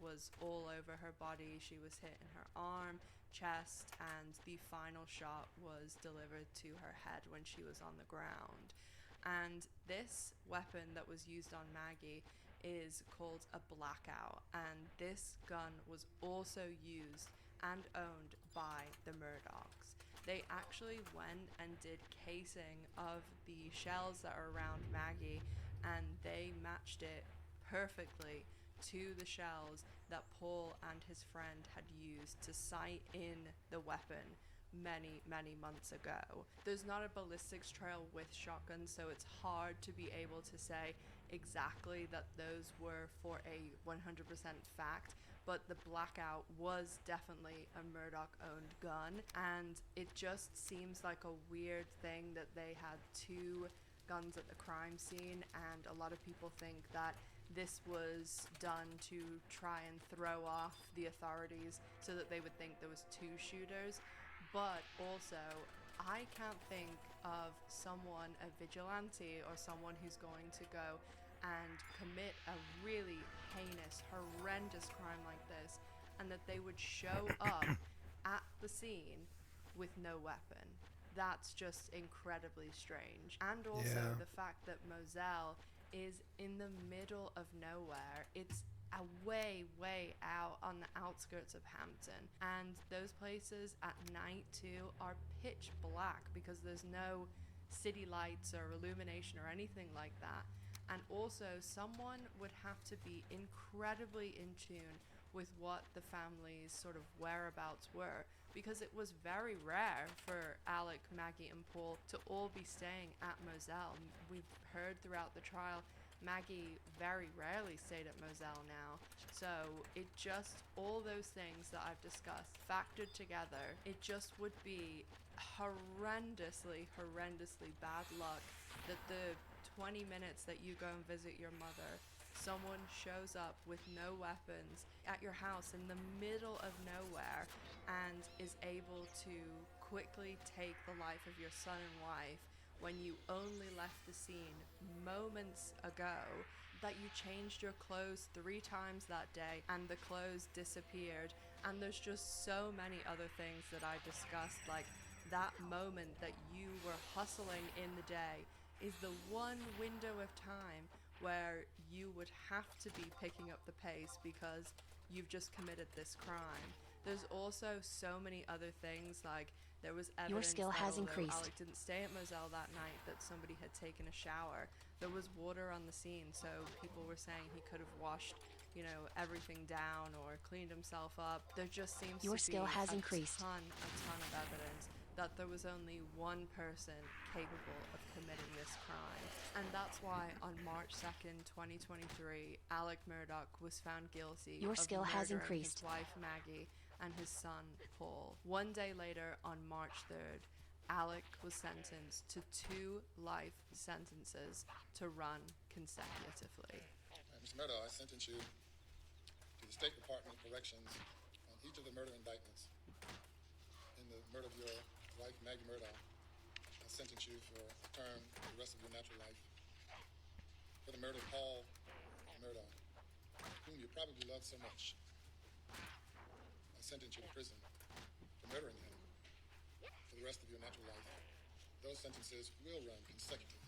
was all over her body. She was hit in her arm, chest, and the final shot was delivered to her head when she was on the ground. And this weapon that was used on Maggie is called a blackout, and this gun was also used and owned by the Murdochs. They actually went and did casing of the shells that are around Maggie, and they matched it perfectly to the shells that Paul and his friend had used to sight in the weapon many months ago. There's not a ballistics trail with shotguns, so it's hard to be able to say exactly that those were for a 100% fact, but the blackout was definitely a Murdoch owned gun, and it just seems like a weird thing that they had two guns at the crime scene, and a lot of people think that this was done to try and throw off the authorities so that they would think there was two shooters. But also, I can't think of someone, a vigilante, or someone who's going to go and commit a really heinous, horrendous crime like this, and that they would show up at the scene with no weapon. That's just incredibly strange. And also the fact that Moselle is in the middle of nowhere. It's way out on the outskirts of Hampton, and those places at night too are pitch black because there's no city lights or illumination or anything like that. And also, someone would have to be incredibly in tune with what the family's sort of whereabouts were, because it was very rare for Alec, Maggie, and Paul to all be staying at Moselle. We've heard throughout the trial Maggie very rarely stayed at Moselle now. So it just, all those things that I've discussed factored together, it just would be horrendously bad luck that the 20 minutes that you go and visit your mother, someone shows up with no weapons at your house in the middle of nowhere and is able to quickly take the life of your son and wife when you only left the scene moments ago, that you changed your clothes 3 times that day and the clothes disappeared. And there's just so many other things that I discussed, like that moment that you were hustling in the day is the one window of time where you would have to be picking up the pace because you've just committed this crime. There's also so many other things, like there was evidence Your skill that has although increased. Alec didn't stay at Moselle that night, that somebody had taken a shower. There was water on the scene, so people were saying he could have washed, you know, everything down or cleaned himself up. There just seems Your to skill be has a increased. ton of evidence that there was only one person capable of committing this crime. And that's why on March 2nd, 2023, Alec Murdoch was found guilty Your of skill has murdering increased. his wife Maggie and his son Paul. One day later, on March 3rd, Alec was sentenced to 2 life sentences to run consecutively. Mr. Murdoch, I sentence you to the State Department of Corrections on each of the murder indictments. In the murder of your wife, Maggie Murdoch, I sentence you for a term for the rest of your natural life. For the murder of Paul Murdoch, whom you probably love so much, I sentence you to prison for murdering him for the rest of your natural life. Those sentences will run consecutive.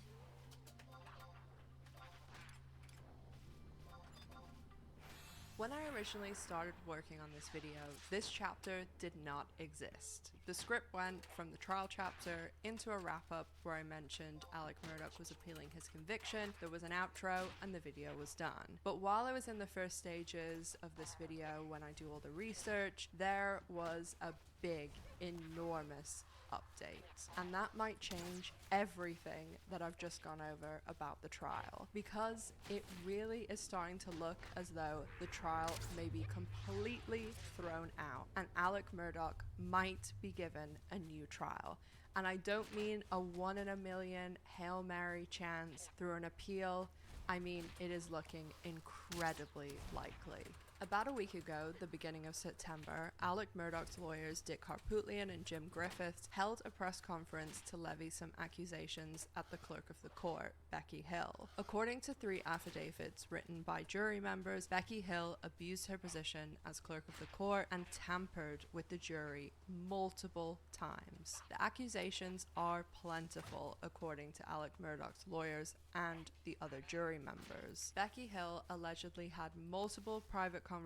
When I originally started working on this video, this chapter did not exist. The script went from the trial chapter into a wrap-up where I mentioned Alec Murdoch was appealing his conviction, there was an outro, and the video was done. But while I was in the first stages of this video, when I do all the research, there was a big, enormous update. And that might change everything that I've just gone over about the trial, because it really is starting to look as though the trial may be completely thrown out and Alec Murdoch might be given a new trial. And I don't mean a 1 in a million Hail Mary chance through an appeal. I mean, it is looking incredibly likely. About About a week ago, the beginning of September, Alec Murdaugh's lawyers Dick Harpootlian and Jim Griffiths held a press conference to levy some accusations at the clerk of the court, Becky Hill. According to 3 affidavits written by jury members, Becky Hill abused her position as clerk of the court and tampered with the jury multiple times. The accusations are plentiful, according to Alec Murdaugh's lawyers and the other jury members. Becky Hill allegedly had multiple private conversations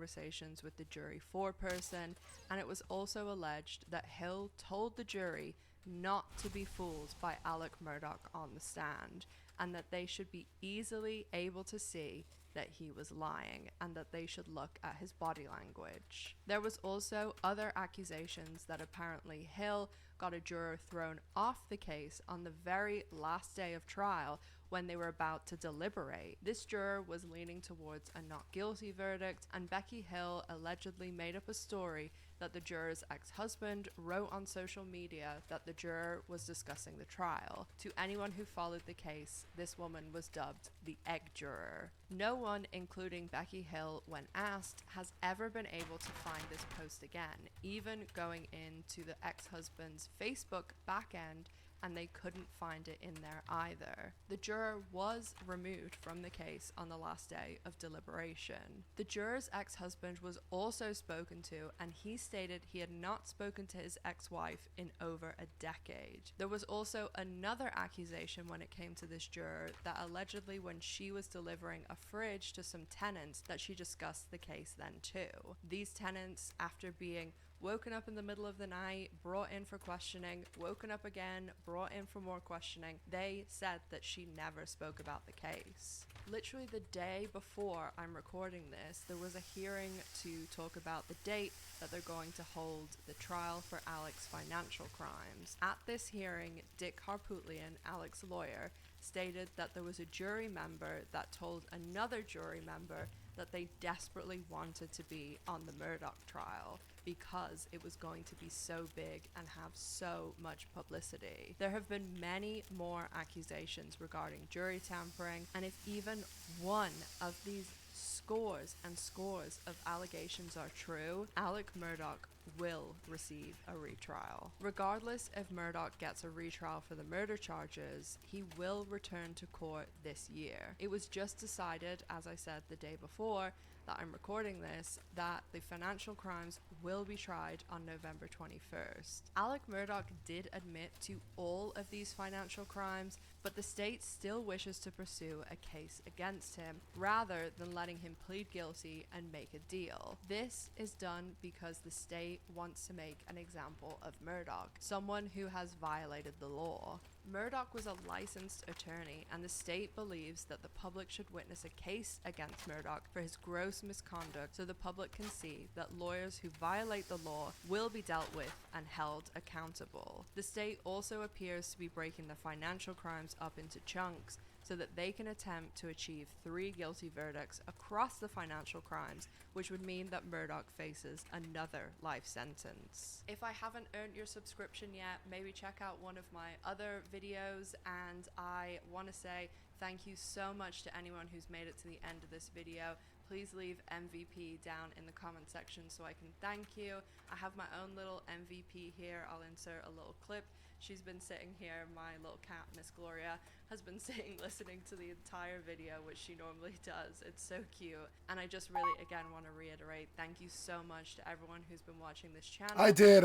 with the jury foreperson, and it was also alleged that Hill told the jury not to be fooled by Alec Murdaugh on the stand, and that they should be easily able to see that he was lying and that they should look at his body language. There was also other accusations that apparently Hill got a juror thrown off the case on the very last day of trial when they were about to deliberate. This juror was leaning towards a not guilty verdict, and Becky Hill allegedly made up a story that the juror's ex-husband wrote on social media that the juror was discussing the trial. To anyone who followed the case, this woman was dubbed the egg juror. No one, including Becky Hill, when asked, has ever been able to find this post again, even going into the ex-husband's Facebook backend, and they couldn't find it in there either. The juror was removed from the case on the last day of deliberation. The juror's ex-husband was also spoken to, and he stated he had not spoken to his ex-wife in over a decade. There was also another accusation when it came to this juror, that allegedly when she was delivering a fridge to some tenants, that she discussed the case then too. These tenants, after being woken up in the middle of the night, brought in for questioning, woken up again, brought in for more questioning, they said that she never spoke about the case. Literally the day before I'm recording this, there was a hearing to talk about the date that they're going to hold the trial for Alec's financial crimes. At this hearing, Dick Harpootlian, Alec's lawyer, stated that there was a jury member that told another jury member that they desperately wanted to be on the Murdaugh trial because it was going to be so big and have so much publicity. There have been many more accusations regarding jury tampering, and if even one of these scores and scores of allegations are true, Alec Murdaugh will receive a retrial. Regardless if Murdaugh gets a retrial for the murder charges, he will return to court this year. It was just decided, as I said the day before that I'm recording this, that the financial crimes will be tried on November 21st. Alec Murdaugh did admit to all of these financial crimes, but the state still wishes to pursue a case against him rather than letting him plead guilty and make a deal. This is done because the state wants to make an example of Murdaugh, someone who has violated the law. Murdaugh was a licensed attorney, and the state believes that the public should witness a case against Murdaugh for his gross misconduct so the public can see that lawyers who violate the law will be dealt with and held accountable. The state also appears to be breaking the financial crimes up into chunks so that they can attempt to achieve 3 guilty verdicts across the financial crimes, which would mean that Murdaugh faces another life sentence. If I haven't earned your subscription yet, maybe check out one of my other videos, and I want to say thank you so much to anyone who's made it to the end of this video. Please leave MVP down in the comment section so I can thank you. I have my own little MVP here. I'll insert a little clip. She's been sitting here, my little cat, Miss Gloria, has been sitting listening to the entire video, which she normally does. It's so cute. And I just really, again, want to reiterate, thank you so much to everyone who's been watching this channel. I did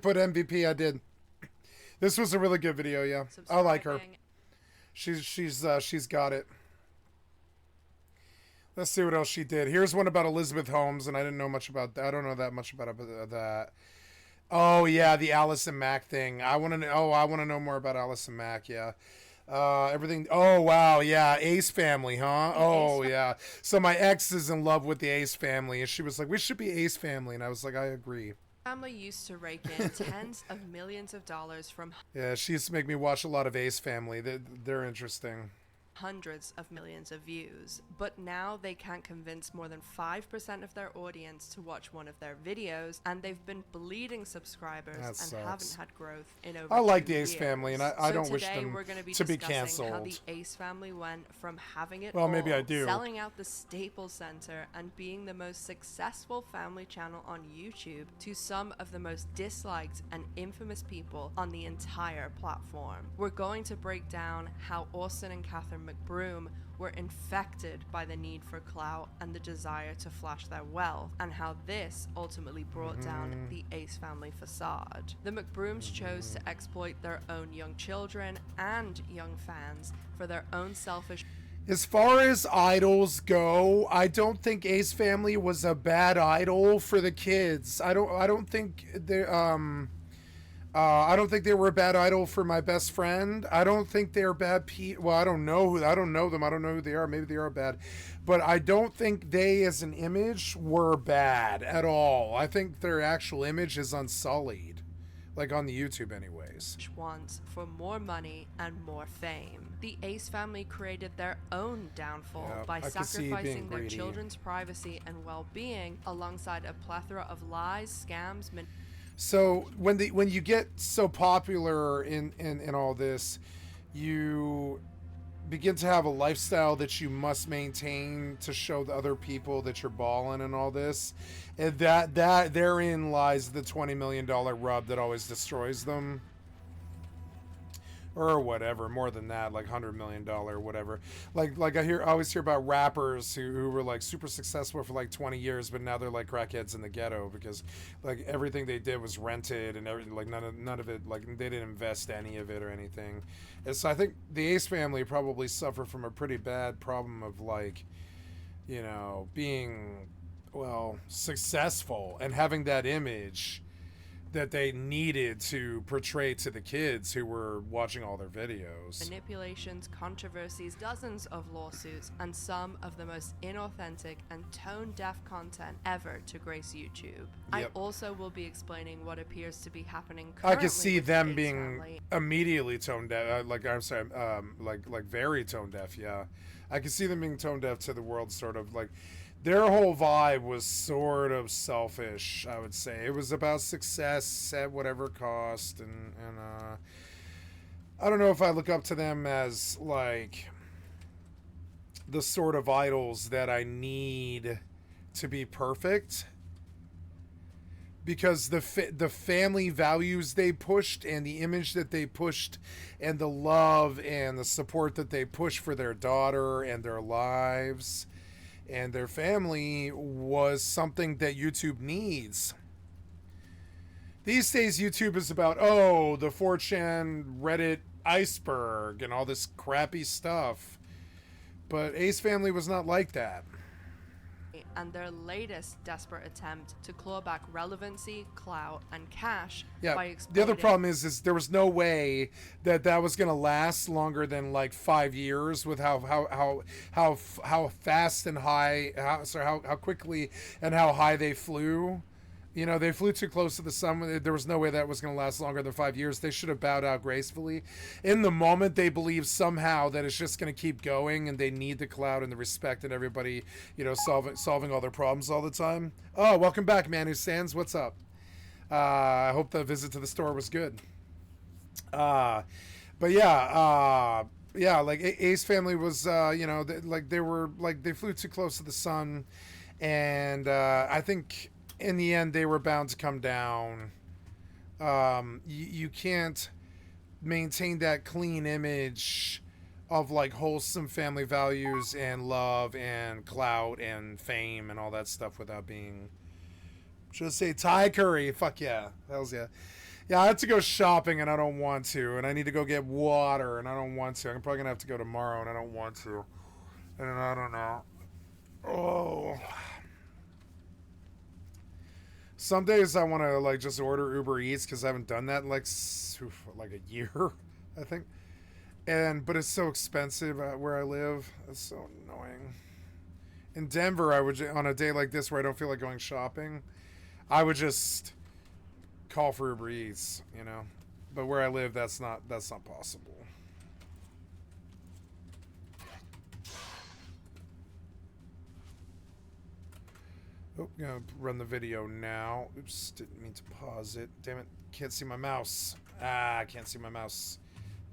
put MVP, I did. This was a really good video, yeah. I like her. She's got it. Let's see what else she did. Here's one about Elizabeth Holmes, and I didn't know much about that. I don't know that much about that. Oh yeah, the Allison Mack thing. I want to know. Oh, I want to know more about Allison Mack. Yeah, everything. Oh wow, yeah, Ace family, huh? Oh yeah. So my ex is in love with the Ace family, and she was like, "We should be Ace family," and I was like, "I agree." Family used to rake in tens of millions of dollars from Yeah, she used to make me watch a lot of Ace Family. They're interesting. hundreds of millions of views. But now they can't convince more than 5% of their audience to watch one of their videos, and they've been bleeding subscribers That and sucks. haven't had growth in over I like 2 the Ace years. family, and I don't wish today them we're going to be to be discussing how the canceled. Ace family went from having it Well, all, maybe I do. selling out the Staples Center, and being the most successful family channel on YouTube, to some of the most disliked and infamous people on the entire platform. We're going to break down how Austin and Catherine McBroom were infected by the need for clout and the desire to flash their wealth, and how this ultimately brought down the Ace family facade. The McBrooms chose to exploit their own young children and young fans for their own selfish. As far as idols go, I don't think Ace family was a bad idol for the kids. I don't think they I don't think they were a bad idol for my best friend. I don't think they're bad well, I don't know them. I don't know who they are. Maybe they are bad. But I don't think they as an image were bad at all. I think their actual image is unsullied. Like on the YouTube anyways. Want for more money and more fame. The Ace family created their own downfall by sacrificing their children's privacy and well-being alongside a plethora of lies, scams, so when you get so popular in all this, you begin to have a lifestyle that you must maintain to show the other people that you're balling and all this, and that therein lies the $20 million rub that always destroys them, or whatever, more than that, like $100 million, whatever. Like I always hear about rappers who were like super successful for like 20 years, but now they're like crackheads in the ghetto because like everything they did was rented and everything, like none of it, like they didn't invest any of it or anything. And so I think the Ace family probably suffered from a pretty bad problem of like, you know, being, well, successful and having that image that they needed to portray to the kids who were watching all their videos. Manipulations, controversies, dozens of lawsuits, and some of the most inauthentic and tone-deaf content ever to grace YouTube. I also will be explaining what appears to be happening currently. I could see them being family. Immediately tone deaf, like very tone deaf. Yeah, I could see them being tone deaf to the world, sort of like. Their whole vibe was sort of selfish, I would say. It was about success at whatever cost, and I don't know if I look up to them as like the sort of idols that I need to be perfect, because the family values they pushed and the image that they pushed and the love and the support that they pushed for their daughter and their lives and their family was something that YouTube needs. These days, YouTube is about, oh, the 4chan Reddit iceberg and all this crappy stuff. But Ace family was not like that. And their latest desperate attempt to claw back relevancy, clout, and cash by exploiting. The other problem is there was no way that was going to last longer than like 5 years with how fast and high, how quickly and how high they flew. You know, they flew too close to the sun. There was no way that was going to last longer than 5 years. They should have bowed out gracefully. In the moment, they believe somehow that it's just going to keep going, and they need the clout and the respect and everybody, you know, solving all their problems all the time. Oh, welcome back, Man Who Stands. What's up? I hope the visit to the store was good. But yeah, like Ace family was, you know, they flew too close to the sun, and I think. In the end, they were bound to come down. You can't maintain that clean image of like wholesome family values and love and clout and fame and all that stuff without being. Just say Thai curry. Fuck yeah. Hells yeah. Yeah, I had to go shopping and I don't want to. And I need to go get water and I don't want to. I'm probably going to have to go tomorrow and I don't want to. And I don't know. Oh. Some days I want to like just order Uber Eats because I haven't done that in like a year, I think. But it's so expensive where I live. It's so annoying. In Denver, I would on a day like this where I don't feel like going shopping, I would just call for Uber Eats, you know. But where I live, that's not possible. Oh, gonna run the video now. Oops, didn't mean to pause it. Damn it, can't see my mouse. I can't see my mouse.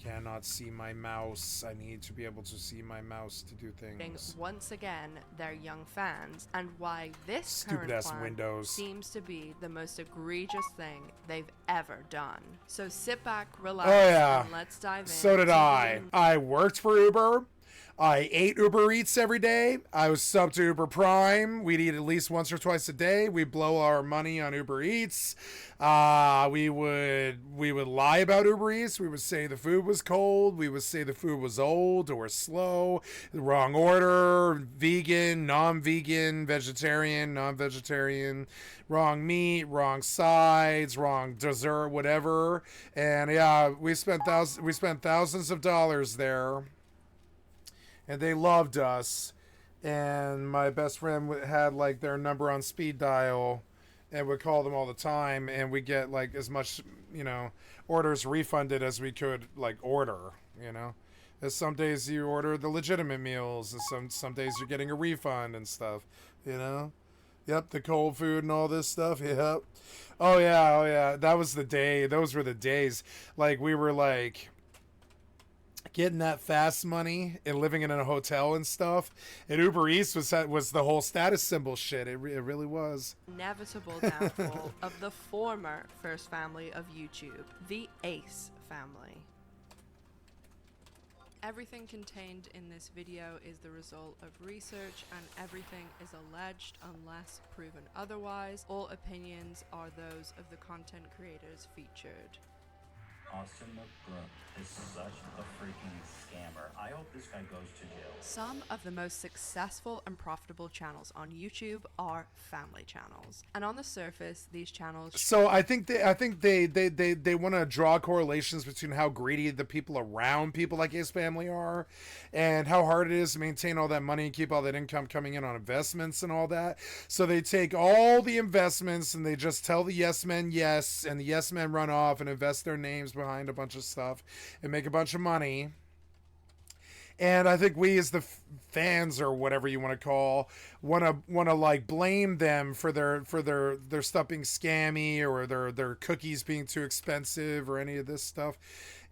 Cannot see my mouse. I need to be able to see my mouse to do things. Once again their young fans, and why this Stupid current ass plan Windows seems to be the most egregious thing they've ever done. So sit back, relax, Oh yeah. and let's dive in. So did I. I worked for Uber. I ate Uber Eats every day. I was subbed to Uber Prime. We'd eat at least once or twice a day. We blow our money on Uber Eats. We would lie about Uber Eats. We would say the food was cold. We would say the food was old or slow, the wrong order, vegan, non-vegan, vegetarian, non-vegetarian, wrong meat, wrong sides, wrong dessert, whatever. And yeah, we spent thousands of dollars there. And they loved us, and my best friend had like their number on speed dial, and would call them all the time, and we get like as much, orders refunded as we could like order, As some days you order the legitimate meals, and some days you're getting a refund and stuff, Yep, the cold food and all this stuff. Yep. Oh yeah. That was the day. Those were the days. Like we were like getting that fast money and living in a hotel and stuff, and Uber Eats was the whole status symbol shit. It really was. Inevitable downfall of the former first family of YouTube, the Ace family. Everything contained in this video is the result of research, and everything is alleged unless proven otherwise. All opinions are those of the content creators featured. Austin McBroom is such a freaking scammer. I hope this guy goes to jail. Some of the most successful and profitable channels on YouTube are family channels, and on the surface, these channels. So I think they want to draw correlations between how greedy the people around people like his family are, and how hard it is to maintain all that money and keep all that income coming in on investments and all that. So they take all the investments and they just tell the yes men yes, and the yes men run off and invest their names behind a bunch of stuff and make a bunch of money. And I think we as the fans, or whatever you want to call, want to like blame them for their stuff being scammy, or their cookies being too expensive, or any of this stuff.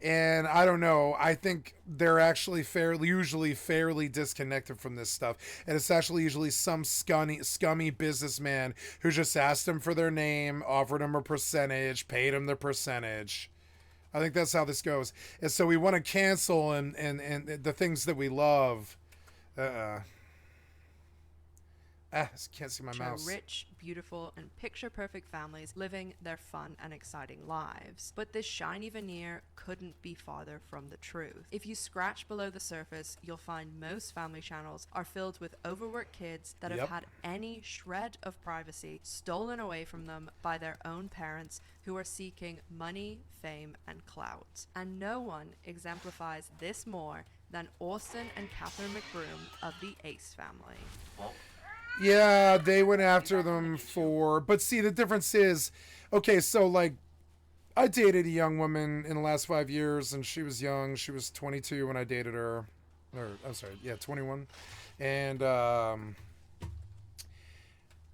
And I don't know. I think they're actually usually fairly disconnected from this stuff. And it's actually usually some scummy businessman who just asked them for their name, offered them a percentage, paid them the percentage. I think that's how this goes. And so we want to cancel and the things that we love. Can't see my mouse. Rich, beautiful, and picture-perfect families living their fun and exciting lives. But this shiny veneer couldn't be farther from the truth. If you scratch below the surface, you'll find most family channels are filled with overworked kids that have had any shred of privacy stolen away from them by their own parents, who are seeking money, fame, and clout. And no one exemplifies this more than Austin and Catherine McBroom of the Ace family. Well, yeah, they went after them but see, the difference is, okay, so like, I dated a young woman in the last 5 years, and she was young. She was 22 when I dated her. Or, I'm sorry, yeah, 21. And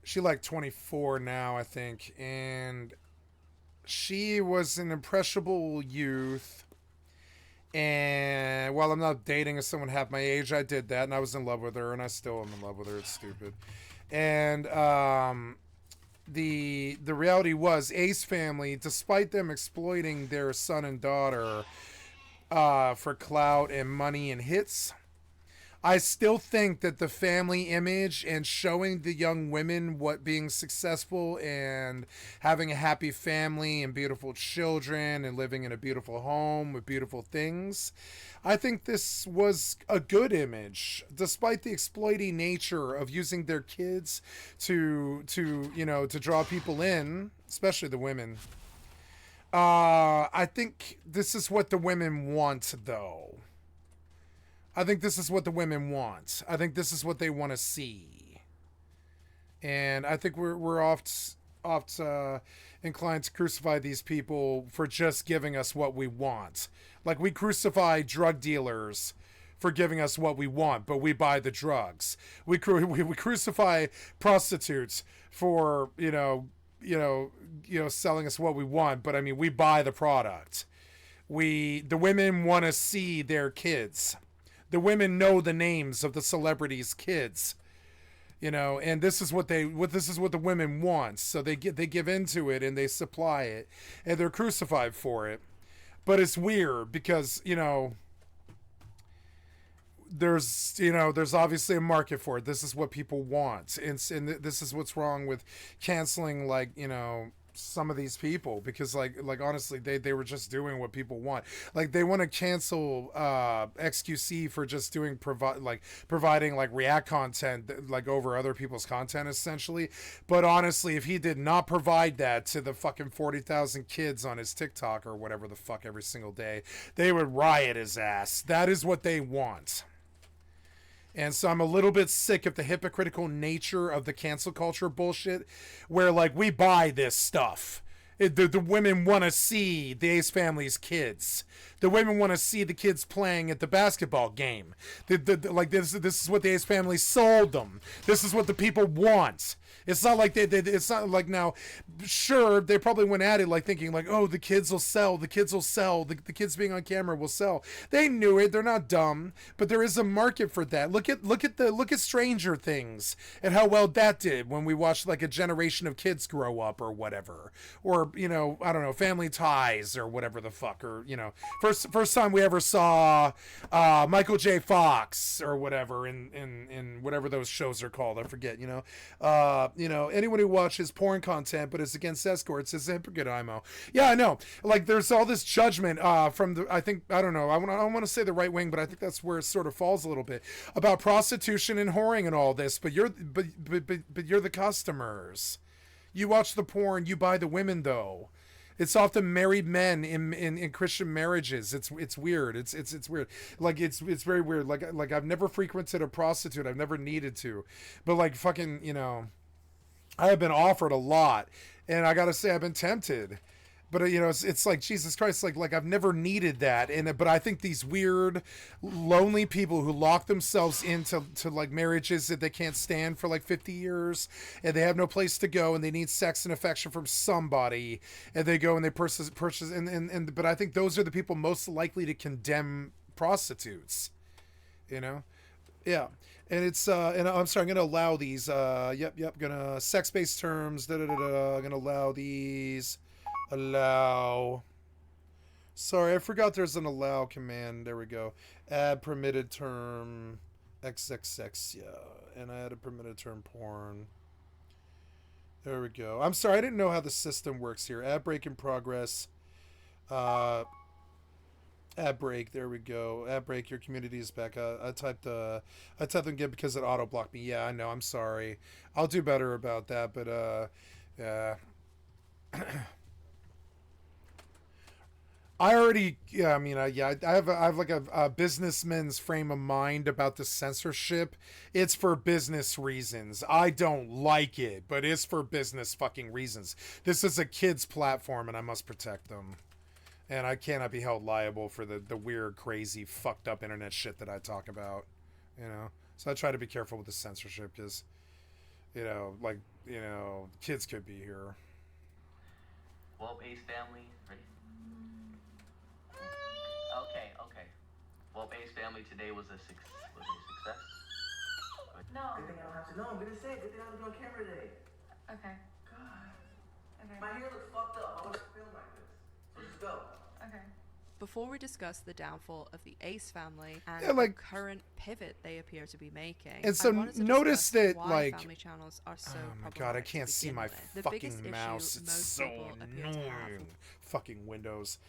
she like 24 now, I think. And she was an impressionable youth. And while I'm not dating someone half my age, I did that, and I was in love with her, and I still am in love with her. It's stupid. And the reality was, Ace family, despite them exploiting their son and daughter for clout and money and hits, I still think that the family image and showing the young women what being successful and having a happy family and beautiful children and living in a beautiful home with beautiful things, I think this was a good image, despite the exploiting nature of using their kids to draw people in, especially the women. I think this is what the women want, though. I think this is what the women want. I think this is what they want to see. And I think we're oft inclined to crucify these people for just giving us what we want. Like we crucify drug dealers for giving us what we want, but we buy the drugs. We crucify prostitutes for selling us what we want, but I mean we buy the product. The women want to see their kids. The women know the names of the celebrities' kids. And this is what the women want. So they give into it and they supply it and they're crucified for it. But it's weird because, there's obviously a market for it. This is what people want. And this is what's wrong with canceling, some of these people, because like honestly they were just doing what people want. Like they want to cancel XQC for just doing providing React content over other people's content essentially. But honestly, if he did not provide that to the fucking 40,000 kids on his TikTok or whatever the fuck every single day, they would riot his ass. That is what they want. And so I'm a little bit sick of the hypocritical nature of the cancel culture bullshit where, we buy this stuff. The women want to see the Ace family's kids. The women want to see the kids playing at the basketball game. This is what the Ace family sold them. This is what the people want. It's not like it's not like now, sure, they probably went at it thinking oh, the kids will sell, the kids being on camera will sell. They knew it. They're not dumb, but there is a market for that. Look at Stranger Things and how well that did when we watched a generation of kids grow up or whatever, or I don't know, Family Ties or whatever the fuck, or first time we ever saw Michael J. Fox or whatever in whatever those shows are called. I forget. Anyone who watches porn content but is against escorts is a hypocrite, IMO. Yeah, I know. There's all this judgment from the, I don't want to say the right wing, but I think that's where it sort of falls a little bit, about prostitution and whoring and all this. But you're the customers. You watch the porn, you buy the women though. It's often married men in Christian marriages. It's weird. It's weird. It's very weird. I've never frequented a prostitute. I've never needed to, but fucking, I have been offered a lot, and I gotta say I've been tempted, but it's like Jesus Christ, I've never needed that, but I think these weird, lonely people who lock themselves into marriages that they can't stand for 50 years, and they have no place to go, and they need sex and affection from somebody, and they go and they purchase, but I think those are the people most likely to condemn prostitutes, yeah. And it's and I'm sorry, I'm gonna allow these gonna sex-based terms, gonna allow these. Sorry, I forgot there's an allow command. There we go. Add permitted term XXX, yeah. And I had a permitted term porn. There we go. I'm sorry, I didn't know how the system works here. Ad break in progress. Ad break, there we go. Ad break, your community is back. I typed them again because it auto blocked me. Yeah, I know. I'm sorry. I'll do better about that. But yeah. I already. Yeah, I mean, I have a businessman's frame of mind about the censorship. It's for business reasons. I don't like it, but it's for business fucking reasons. This is a kid's platform, and I must protect them. And I cannot be held liable for the weird, crazy, fucked up internet shit that I talk about, So I try to be careful with the censorship because, kids could be here. Well, Ace family, ready? Okay. Well, Ace family today was a success. No. Good thing I don't have to know. I'm gonna say it. Good thing I don't have to be on camera today. Okay. God. Okay. My hair looks fucked up. I want to film like this. So just go. Okay. Before we discuss the downfall of the Ace family and Yeah, the current pivot they appear to be making, And so I wanted to notice discuss that, why family channels are so oh my god, I problematic to can't see begin my with. The fucking biggest mouse. issue It's most so people appear to have annoying. Fucking Windows.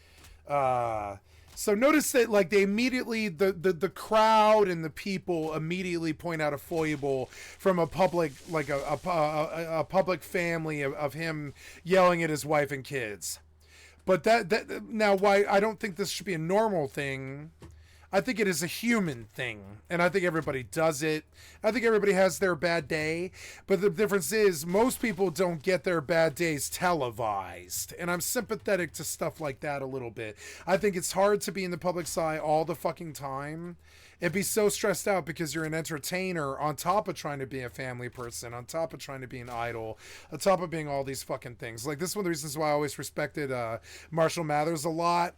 So notice that they immediately the crowd and the people immediately point out a foible from a public a public family of him yelling at his wife and kids. But that now why I don't think this should be a normal thing. I think it is a human thing, and I think everybody does it. I think everybody has their bad day, but the difference is most people don't get their bad days televised, and I'm sympathetic to stuff like that a little bit. I think it's hard to be in the public's eye all the fucking time and be so stressed out because you're an entertainer on top of trying to be a family person, on top of trying to be an idol, on top of being all these fucking things. Like, this is one of the reasons why I always respected Marshall Mathers a lot.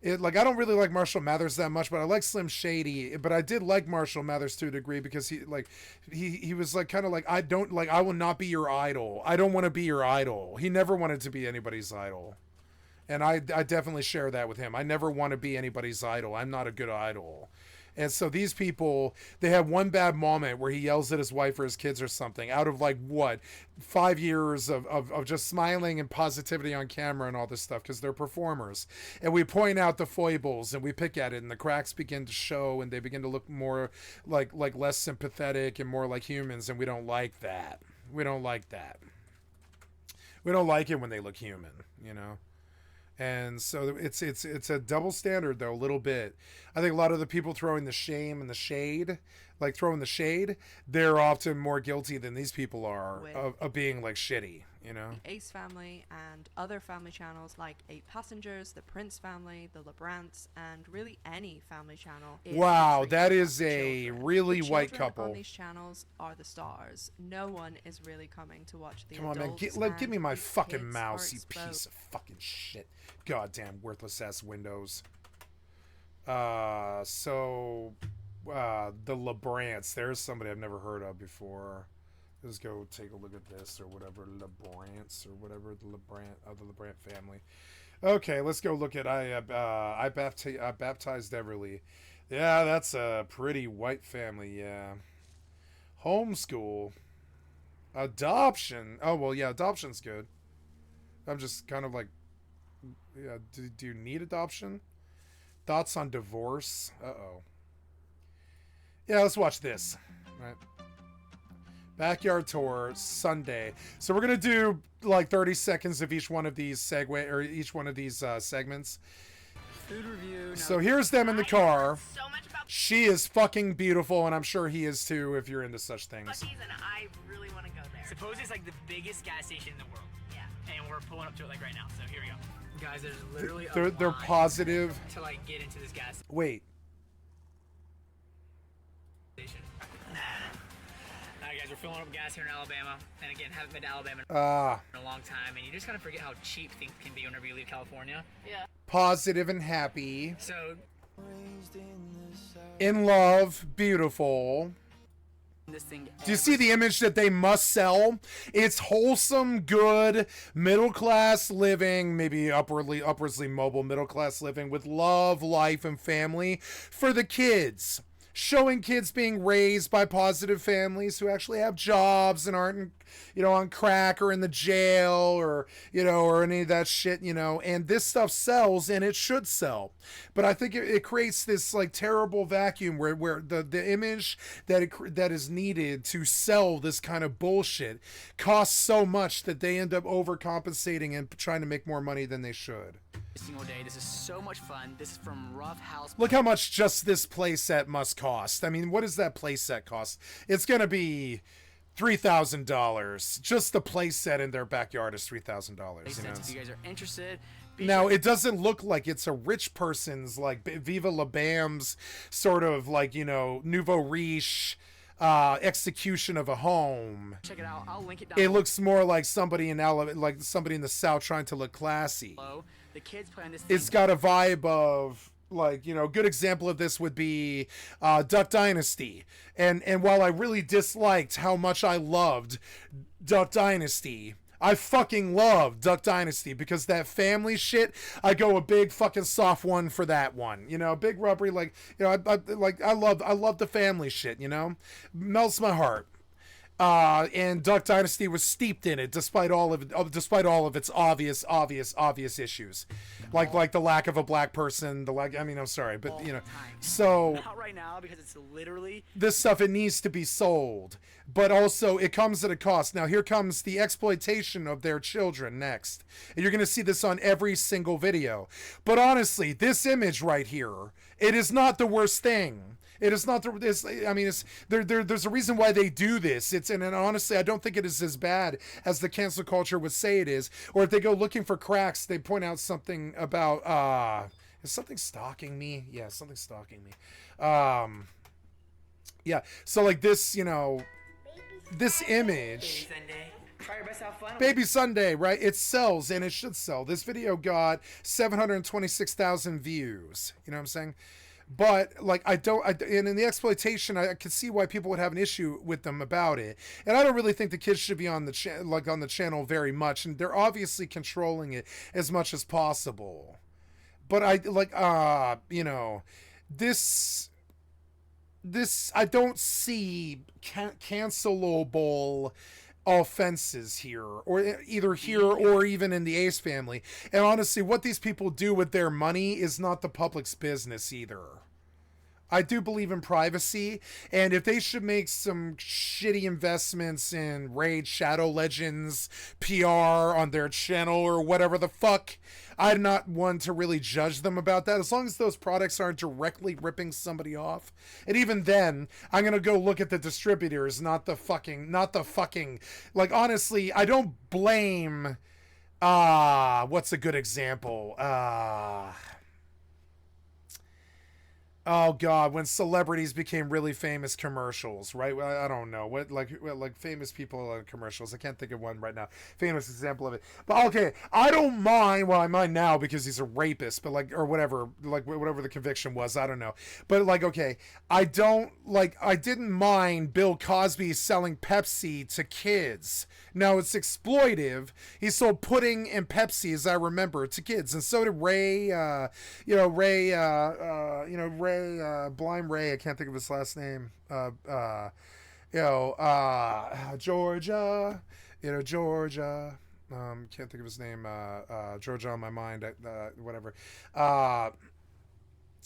I don't really like Marshall Mathers that much, but I like Slim Shady. But I did like Marshall Mathers to a degree because he was like kind of like, I will not be your idol. I don't want to be your idol. He never wanted to be anybody's idol. And I definitely share that with him. I never want to be anybody's idol. I'm not a good idol. And so these people, they have one bad moment where he yells at his wife or his kids or something out of 5 years of just smiling and positivity on camera and all this stuff because they're performers. And we point out the foibles and we pick at it and the cracks begin to show and they begin to look more like less sympathetic and more like humans, and we don't like that. We don't like that. We don't like it when they look human, you know? And so it's a double standard, though, a little bit. I think a lot of the people throwing the shame and the shade, throwing the shade, they're often more guilty than these people are of being shitty, you know? The Ace family and other family channels like 8 Passengers, the Prince family, the LeBrants, and really any family channel. Wow, that is a really the white children couple. On these channels are the stars. No one is really coming to watch the Come on, man, adults, and give me my these fucking kids mouse, are you exposed. piece of fucking shit. Goddamn worthless ass Windows. So the LeBrants, there's somebody I've never heard of before. Let's go take a look at this or whatever. LeBrants or whatever, the LeBrant family. Okay, let's go look at I baptized Everly. Yeah, that's a pretty white family. Yeah, homeschool, adoption. Oh well, yeah, adoption's good. I'm just kind of yeah. Do you need adoption? Thoughts on divorce? Uh-oh. Yeah, let's watch this. Right. Backyard tour Sunday. So we're gonna do 30 seconds of each one of these segments. Food review. So here's them in the car. She is fucking beautiful, and I'm sure he is too. If you're into such things. And I really want to go there. Suppose it's the biggest gas station in the world. Yeah. And we're pulling up to it right now. So here we go. Guys, there's literally They're positive. to get into this gas Wait. station. Alright guys, we're filling up gas here in Alabama. And again, haven't been to Alabama in a long time. And you just kind of forget how cheap things can be whenever you leave California. Yeah. Positive and happy. So In love, beautiful. this thing. Do you see the image that they must sell? It's wholesome, good, middle-class living, maybe upwardly mobile middle-class living with love, life, and family for the kids. Showing kids being raised by positive families who actually have jobs and aren't, on crack or in the jail or, or any of that shit, and this stuff sells and it should sell. But I think it creates this terrible vacuum where the image that is needed to sell this kind of bullshit costs so much that they end up overcompensating and trying to make more money than they should. Single day. This is so much fun. This is from Rough House. Look how much just this playset must cost. I mean, what does that playset cost? It's going to be $3,000. Just the playset in their backyard is $3,000. If you guys are interested. Now, it doesn't look like it's a rich person's, Viva La Bam's sort of, nouveau riche execution of a home. Check it out. I'll link it down. It looks more like somebody in somebody in the South trying to look classy. The kids play on this thing. It's got a vibe of good example of this would be Duck Dynasty. And while I really disliked how much I loved Duck Dynasty, I fucking love Duck Dynasty because that family shit, I go a big fucking soft one for that one. Big rubbery, I love the family shit, melts my heart. And Duck Dynasty was steeped in it, despite all of its obvious issues, like the lack of a black person, I'm sorry, but so Not right now because it's literally this stuff, it needs to be sold, but also it comes at a cost. Now here comes the exploitation of their children next, and you're going to see this on every single video. But honestly, this image right here, it is not the worst thing. It is not there's a reason why they do this. And honestly, I don't think it is as bad as the cancel culture would say it is. Or if they go looking for cracks, they point out something about is something stalking me? Yeah, something's stalking me. Yeah. So like this, this image. try your best to have fun. Baby Sunday, right? It sells, and it should sell. This video got 726,000 views. You know what I'm saying? But like and in the exploitation, I could see why people would have an issue with them about it. And I don't really think the kids should be on the channel very much, and they're obviously controlling it as much as possible. But this I don't see cancelable offenses here, or either here or even in the Ace family. And honestly, what these people do with their money is not the public's business either. I do believe in privacy, and if they should make some shitty investments in Raid Shadow Legends PR on their channel or whatever the fuck, I'm not one to really judge them about that, as long as those products aren't directly ripping somebody off. And even then, I'm gonna go look at the distributors, not the fucking, like, honestly, I don't blame, what's a good example? Oh God, when celebrities became really famous commercials, right? I don't know what, like famous people in commercials. I can't think of one right now. Famous example of it. But okay, I don't mind. Well, I mind now because he's a rapist, but like, or whatever, like whatever the conviction was, I don't know. But like, okay, I didn't mind Bill Cosby selling Pepsi to kids. Now it's exploitive. He sold pudding and Pepsi, as I remember, to kids, and so did Ray. Blind Ray, I can't think of his last name. Georgia. Can't think of his name. Georgia on my mind. Whatever.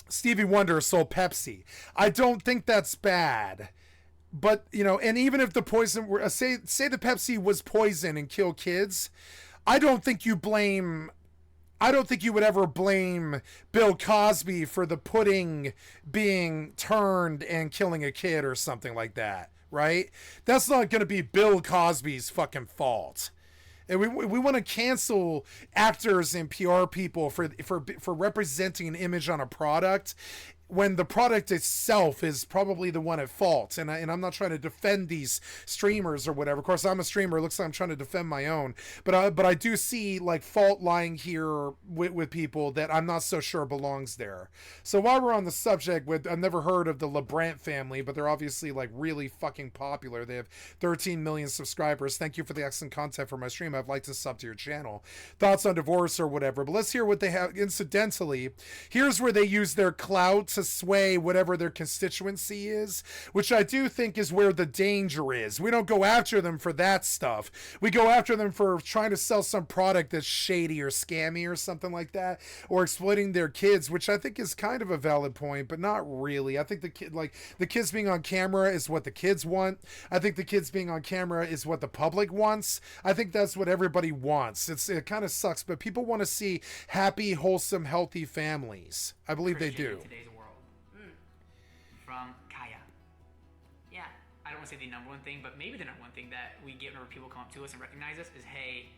Stevie Wonder sold Pepsi. I don't think that's bad. But, and even if the poison were, say the Pepsi was poison and kill kids, I don't think you would ever blame Bill Cosby for the pudding being turned and killing a kid or something like that, right? That's not going to be Bill Cosby's fucking fault. And we want to cancel actors and PR people for representing an image on a product when the product itself is probably the one at fault. And I'm not trying to defend these streamers or whatever. Of course, I'm a streamer. It looks like I'm trying to defend my own. But I do see like fault lying here with people that I'm not so sure belongs there. So while we're on the subject, I've never heard of the LeBrant family, but they're obviously like really fucking popular. They have 13 million subscribers. Thank you for the excellent content for my stream. I'd like to sub to your channel. Thoughts on divorce or whatever. But let's hear what they have. Incidentally, here's where they use their clout to sway whatever their constituency is, which I do think is where the danger is. We don't go after them for that stuff. We go after them for trying to sell some product that's shady or scammy or something like that, or exploiting their kids, which I think is kind of a valid point, but not really. I think the kids being on camera is what the kids want. I think the kids being on camera is what the public wants. I think that's what everybody wants. It kind of sucks, but people want to see happy, wholesome, healthy families. I believe they do. From Kaya. Yeah. I don't want to say the number one thing, but maybe the number one thing that we get whenever people come up to us and recognize us is, hey,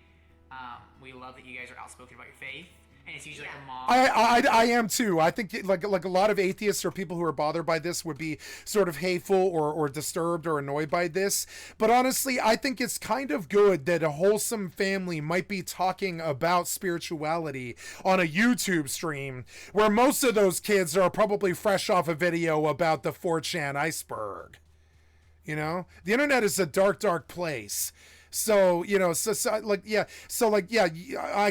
we love that you guys are outspoken about your faith. And it's usually like a mom. I am too. I think like a lot of atheists or people who are bothered by this would be sort of hateful or disturbed or annoyed by this. But honestly, I think it's kind of good that a wholesome family might be talking about spirituality on a YouTube stream where most of those kids are probably fresh off a video about the 4chan iceberg. The internet is a dark, dark place. So, you know, I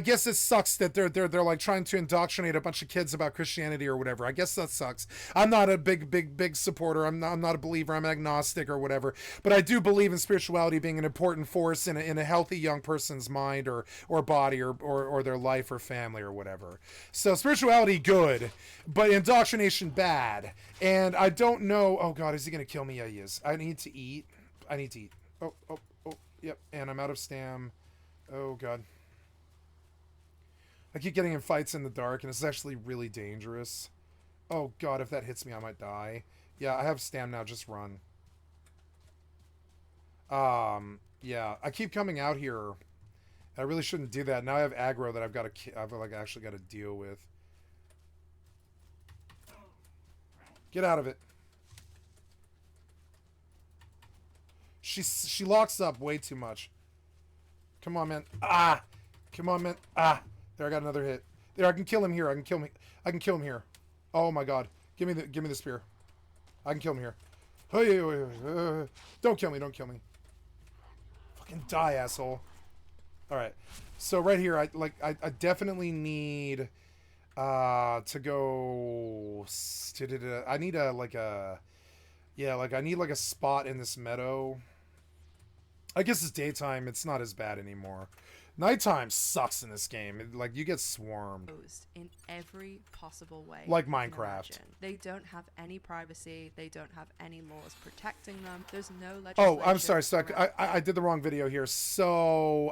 guess it sucks that they're like trying to indoctrinate a bunch of kids about Christianity or whatever. I guess that sucks. I'm not a big supporter. I'm not a believer. I'm agnostic or whatever. But I do believe in spirituality being an important force in a healthy young person's mind or body or their life or family or whatever. So spirituality good, but indoctrination bad. And I don't know. Oh God, is he gonna kill me? Yeah, he is. I need to eat. Oh, yep. And I'm out of stam. Oh God. I keep getting in fights in the dark, and it's actually really dangerous. Oh God, if that hits me, I might die. Yeah, I have stam now. Just run. Yeah, I keep coming out here. I really shouldn't do that. Now I have aggro that I've actually got to deal with. Get out of it. She locks up way too much. Come on, man. Ah! Come on, man. Ah! There, I got another hit. There, I can kill him here. I can kill him here. Oh my God. Give me the spear. I can kill him here. Don't kill me. Fucking die, asshole. Alright. So right here, I definitely need to go. I need I need like a spot in this meadow. I guess it's daytime. It's not as bad anymore. Nighttime sucks in this game. Like, you get swarmed. In every possible way. Like you can Minecraft. imagine. They don't have any privacy. They don't have any laws protecting them. There's no legislation. Oh, I'm sorry. So I did the wrong video here. So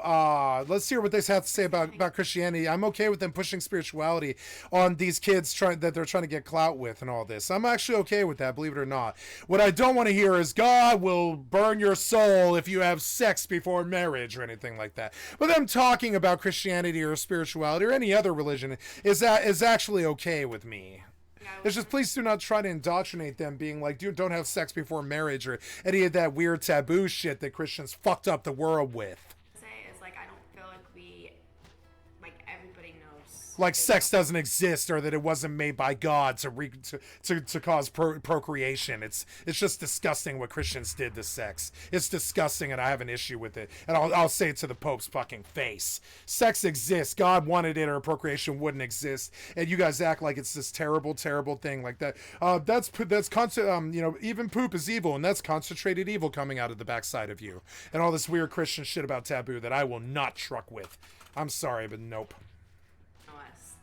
let's hear what they have to say about Christianity. I'm okay with them pushing spirituality on these kids that they're trying to get clout with and all this. I'm actually okay with that, believe it or not. What I don't want to hear is God will burn your soul if you have sex before marriage or anything like that. But them talking about Christianity or spirituality or any other religion is actually okay with me. It's just, please do not try to indoctrinate them being like, dude, don't have sex before marriage or any of that weird taboo shit that Christians fucked up the world with. Is like I don't feel like everybody knows. Like sex doesn't exist, or that it wasn't made by God to cause procreation. It's just disgusting what Christians did to sex. It's disgusting, and I have an issue with it. And I'll say it to the Pope's fucking face. Sex exists. God wanted it, or procreation wouldn't exist. And you guys act like it's this terrible, terrible thing like that. That's constant. Even poop is evil, and that's concentrated evil coming out of the backside of you. And all this weird Christian shit about taboo that I will not truck with. I'm sorry, but nope.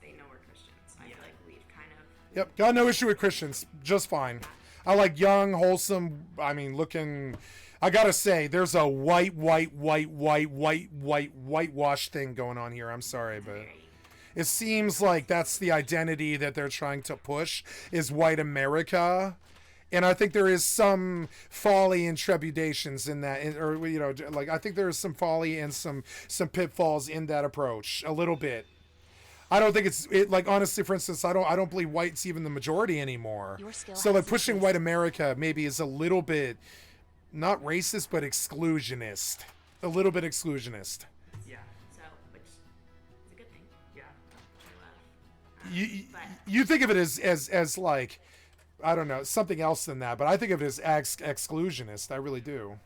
They know we're Christians. I feel like we've kind of. Yep, got no issue with Christians. Just fine. I like young, wholesome, looking. I gotta say, there's a whitewash thing going on here. I'm sorry, but it seems like that's the identity that they're trying to push, is white America. And I think there is some folly and trepidations in that, I think there is some folly and some pitfalls in that approach, a little bit. I don't think honestly, for instance, I don't believe white's even the majority anymore. So like pushing white America maybe is a little bit not racist but exclusionist. A little bit exclusionist. Yeah. So, which is a good thing. Yeah. You think of it as like, I don't know, something else than that, but I think of it as exclusionist. I really do.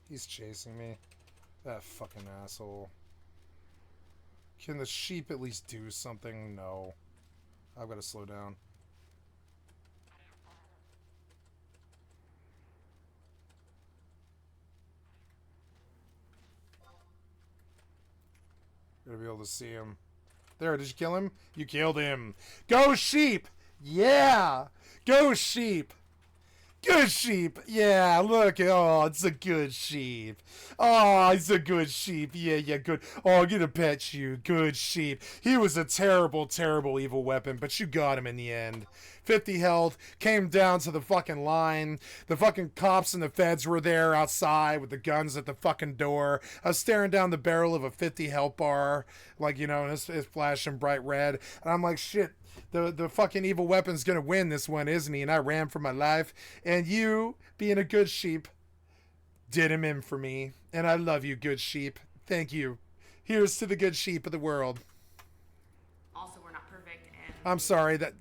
He's chasing me. That fucking asshole. Can the sheep at least do something? No. I've got to slow down. Gotta be able to see him. There, did you kill him? You killed him. Go sheep! Yeah! Go sheep! Good sheep. Yeah, look. Oh, it's a good sheep. Oh, it's a good sheep. Yeah, good. Oh, I'm gonna pet you. Good sheep. He was a terrible, terrible evil weapon, but you got him in the end. 50 health, came down to the fucking line. The fucking cops and the feds were there outside with the guns at the fucking door. I was staring down the barrel of a 50 health bar, like, you know, and it's flashing bright red. And I'm like, shit. The fucking evil weapon's gonna win this one, isn't he? And I ran for my life. And you, being a good sheep, did him in for me. And I love you, good sheep. Thank you. Here's to the good sheep of the world. Also, we're not perfect, and I'm sorry that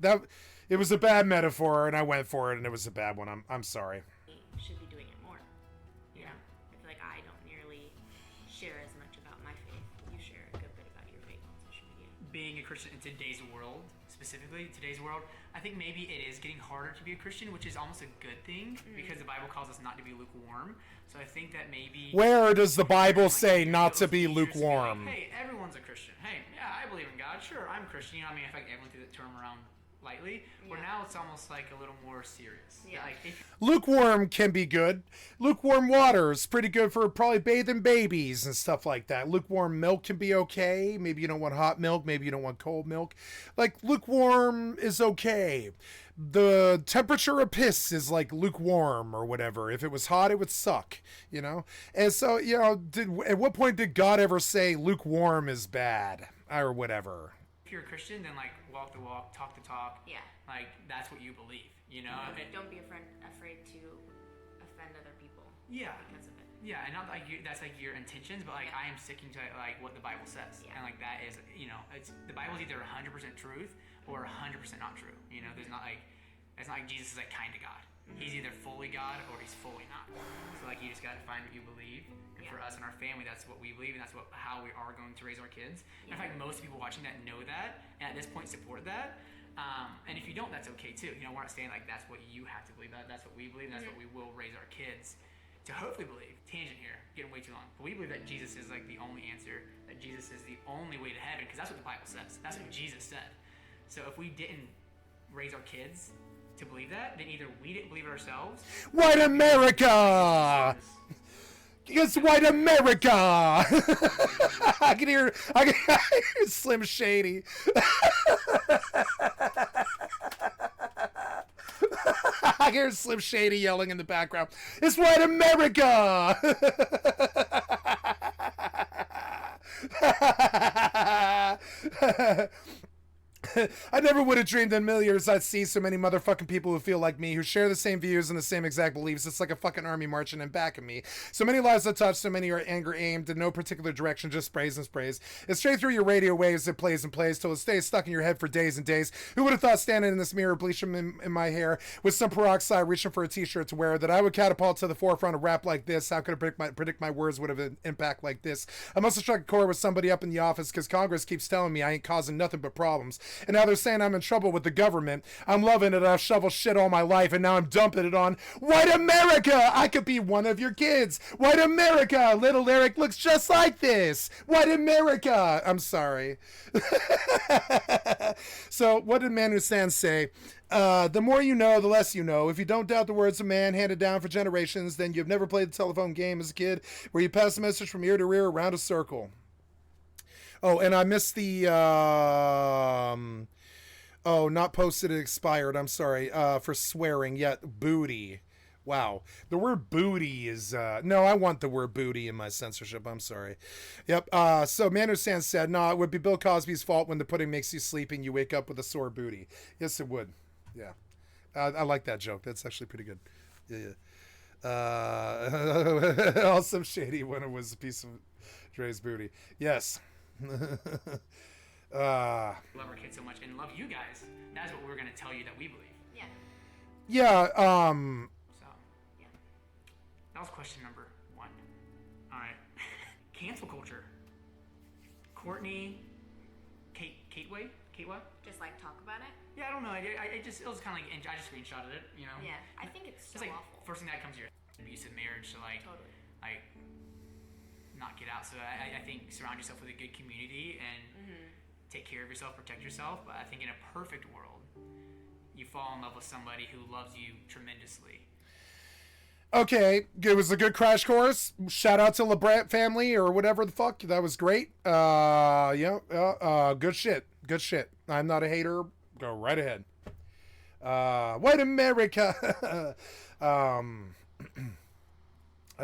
it was a bad metaphor, and I went for it, and it was a bad one. I'm sorry. we should be doing it more. You know, I feel like I don't nearly share as much about my faith. You share a good bit about your faith on social media. Being a Christian in today's world, specifically today's world, I think maybe it is getting harder to be a Christian, which is almost a good thing because the Bible calls us not to be lukewarm. So I think that maybe... Where does the Bible say not to those be teachers to lukewarm? like, hey, everyone's a Christian. Hey, yeah, I believe in God. Sure, I'm Christian. You know, I mean, I feel like everyone threw that term around lightly. Where now it's almost like a little more serious. Yeah. Like, if Lukewarm can be good. Lukewarm water is pretty good for probably bathing babies and stuff like that. Lukewarm milk can be okay. Maybe you don't want hot milk. Maybe you don't want cold milk. Like, lukewarm is okay. The temperature of piss is like lukewarm or whatever. If it was hot, it would suck, you know? And so, you know, at what point did God ever say lukewarm is bad or whatever? you're a Christian, then like walk the walk, talk the talk. Yeah. Like that's what you believe, you know? Don't be afraid to offend other people. Yeah. Because of it. Yeah, and not like that's like your intentions, but like I am sticking to like what the Bible says, and like that is, you know, it's the Bible is either 100% truth or 100% not true. You know, there's not like it's not like Jesus is like kind of God. He's either fully God or he's fully not. So like you just got to find what you believe. And for us and our family, that's what we believe, and that's how we are going to raise our kids. And in fact, most people watching that know that, and at this point support that. And if you don't, that's okay too. You know, we're not saying like that's what you have to believe. That's what we believe. And that's what we will raise our kids to hopefully believe. Tangent here, getting way too long. But we believe that Jesus is like the only answer. That Jesus is the only way to heaven, because that's what the Bible says. That's what Jesus said. So if we didn't raise our kids to believe that, then either we didn't believe it ourselves. White America! It's white America! I can hear Slim Shady. I can hear Slim Shady yelling in the background. It's white America! I never would have dreamed in a million years I'd see so many motherfucking people who feel like me, who share the same views and the same exact beliefs. It's like a fucking army marching in back of me. So many lives untouched, so many are anger aimed in no particular direction, just sprays and sprays. It's straight through your radio waves, it plays and plays till it stays stuck in your head for days and days. Who would have thought standing in this mirror, bleaching in my hair, with some peroxide, reaching for a t-shirt to wear, that I would catapult to the forefront of rap like this? How could I predict my words would have an impact like this? I must have struck a chord with somebody up in the office, because Congress keeps telling me I ain't causing nothing but problems. And now they're saying I'm in trouble with the government. I'm loving it. I've shoveled shit all my life, and now I'm dumping it on white America. I could be one of your kids. White America. Little Eric looks just like this. White America. I'm sorry. So what did Manu San say? The more you know, the less you know. If you don't doubt the words of man handed down for generations, then you've never played the telephone game as a kid where you pass a message from ear to ear around a circle. Oh, and I missed the, not posted, it expired. I'm sorry, for swearing. Yet, booty. Wow. The word booty is, no, I want the word booty in my censorship. I'm sorry. Yep. So Manu San said, no, it would be Bill Cosby's fault when the pudding makes you sleep and you wake up with a sore booty. Yes, it would. Yeah. I like that joke. That's actually pretty good. Yeah. Also shady when it was a piece of Dre's booty. Yes. Love our kids so much and love you guys. That's what we're going to tell you that we believe. Yeah. Yeah. So, yeah. That was question number 1. All right. Cancel culture. Courtney, Kateway? Just like talk about it. Yeah, I don't know. It was kind of like, I just screenshotted it, you know? Yeah. I think it's so like, awful. first thing that comes to your abusive marriage, so like, Totally. like, not get out. So I think surround yourself with a good community and take care of yourself, protect yourself. But I think in a perfect world, you fall in love with somebody who loves you tremendously. Okay, it was a good crash course. Shout out to LeBrat family or whatever the fuck. That was great. Good shit. Good shit. I'm not a hater. Go right ahead. White America. I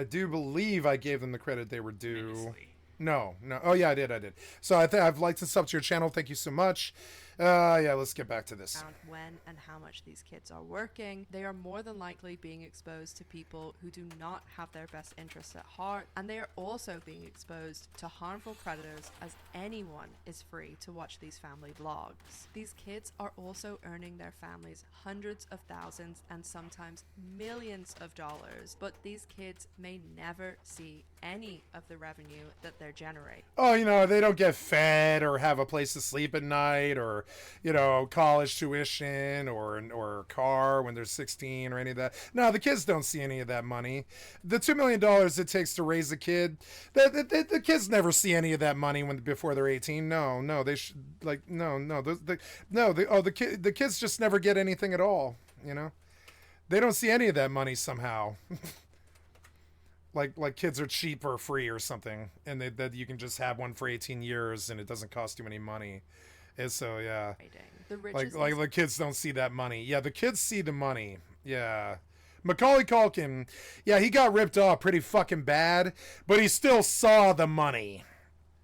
do believe I gave them the credit they were due. Tremendously. No. Oh yeah, I did. So I've liked and subbed to your channel. Thank you so much. Yeah, let's get back to this. When and how much these kids are working, they are more than likely being exposed to people who do not have their best interests at heart, and they are also being exposed to harmful predators, as anyone is free to watch these family vlogs. These kids are also earning their families hundreds of thousands and sometimes millions of dollars, but these kids may never see any of the revenue that they're generating. Oh, they don't get fed or have a place to sleep at night or, college tuition or a car when they're 16 or any of that. No, the kids don't see any of that money. The $2 million it takes to raise a kid, the kids never see any of that money before they're 18. No, they should the kids just never get anything at all. They don't see any of that money somehow. Like kids are cheap or free or something, and that you can just have one for 18 years and it doesn't cost you any money. And so yeah, like the kids don't see that money. Yeah, the kids see the money. Yeah, Macaulay Culkin, yeah, he got ripped off pretty fucking bad, but he still saw the money.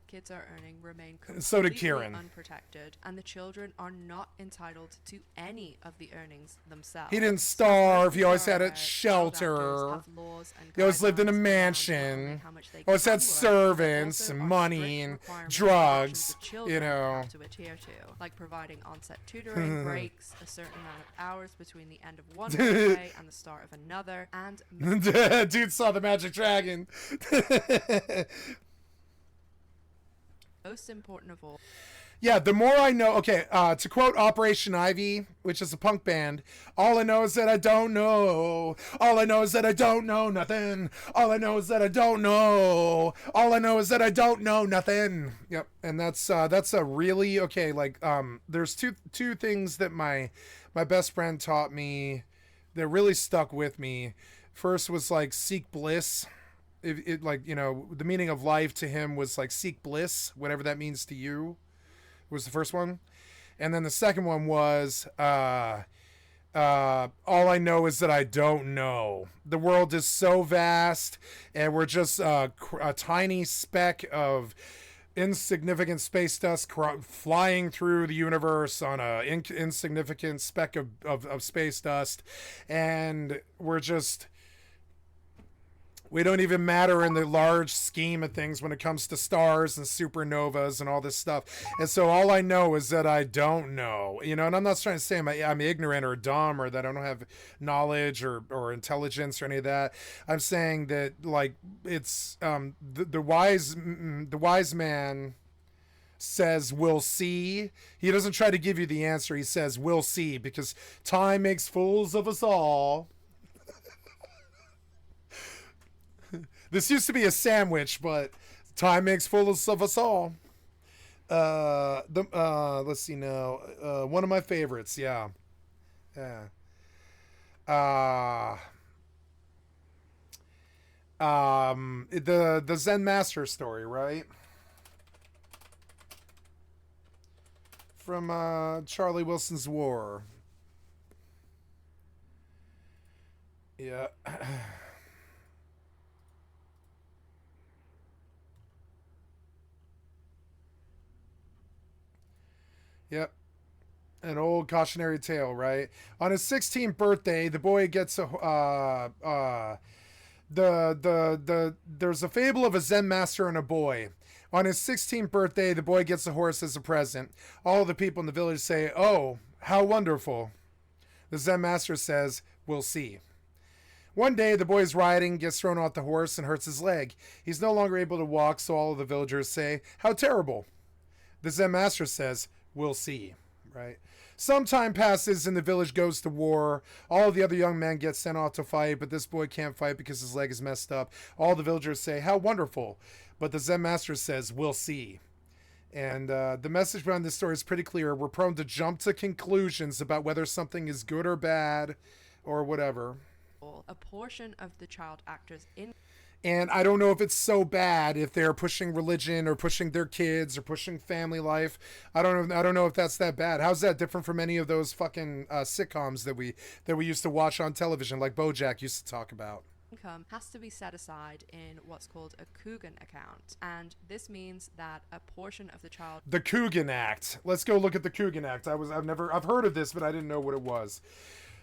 Kids are earning remain completely so did Kieran. Unprotected, and the children are not entitled to any of the earnings themselves. He didn't starve. He always had a shelter. He always lived in a mansion. Always had servants and money and drugs. Have to adhere to, like providing on-set tutoring, breaks, a certain amount of hours between the end of one day and the start of another, and dude saw the magic dragon. Most important of all. Yeah, the more I know. Okay, to quote Operation Ivy, which is a punk band, all I know is that I don't know. All I know is that I don't know nothing. All I know is that I don't know. All I know is that I don't know nothing. Yep, and that's a really okay. Like, there's two things that my best friend taught me that really stuck with me. First was like seek bliss. It like, the meaning of life to him was like seek bliss, whatever that means to you, was the first one. And then the second one was all I know is that I don't know. The world is so vast and we're just a tiny speck of insignificant space dust flying through the universe on a insignificant speck of space dust, and we don't even matter in the large scheme of things when it comes to stars and supernovas and all this stuff. And so all I know is that I don't know, and I'm not trying to say I'm ignorant or dumb or that I don't have knowledge or intelligence or any of that. I'm saying that, like, it's the wise man says we'll see. He doesn't try to give you the answer. He says we'll see, because time makes fools of us all. This used to be a sandwich, but time makes fools of us all. Let's see now. One of my favorites, yeah. The Zen Master story, right? From Charlie Wilson's War. Yeah. Yep. An old cautionary tale, right? On his 16th birthday, the boy gets there's a fable of a Zen master and a boy. On his 16th birthday, the boy gets a horse as a present. All the people in the village say, "Oh, how wonderful." The Zen master says, "We'll see." One day, the boy is riding, gets thrown off the horse, and hurts his leg. He's no longer able to walk, so all of the villagers say, "How terrible." The Zen master says, "We'll see," right? Some time passes and the village goes to war. All of the other young men get sent off to fight, but this boy can't fight because his leg is messed up. All the villagers say, "How wonderful." But the Zen master says, "We'll see." And the message behind this story is pretty clear. We're prone to jump to conclusions about whether something is good or bad or whatever. A portion of the child actors in And I don't know if it's so bad if they're pushing religion or pushing their kids or pushing family life. I don't know if that's that bad. How's that different from any of those fucking sitcoms that we used to watch on television, like BoJack used to talk about? income has to be set aside in what's called a Coogan account, and this means that a portion of the child The Coogan Act. Let's go look at the Coogan Act. I've heard of this, but I didn't know what it was.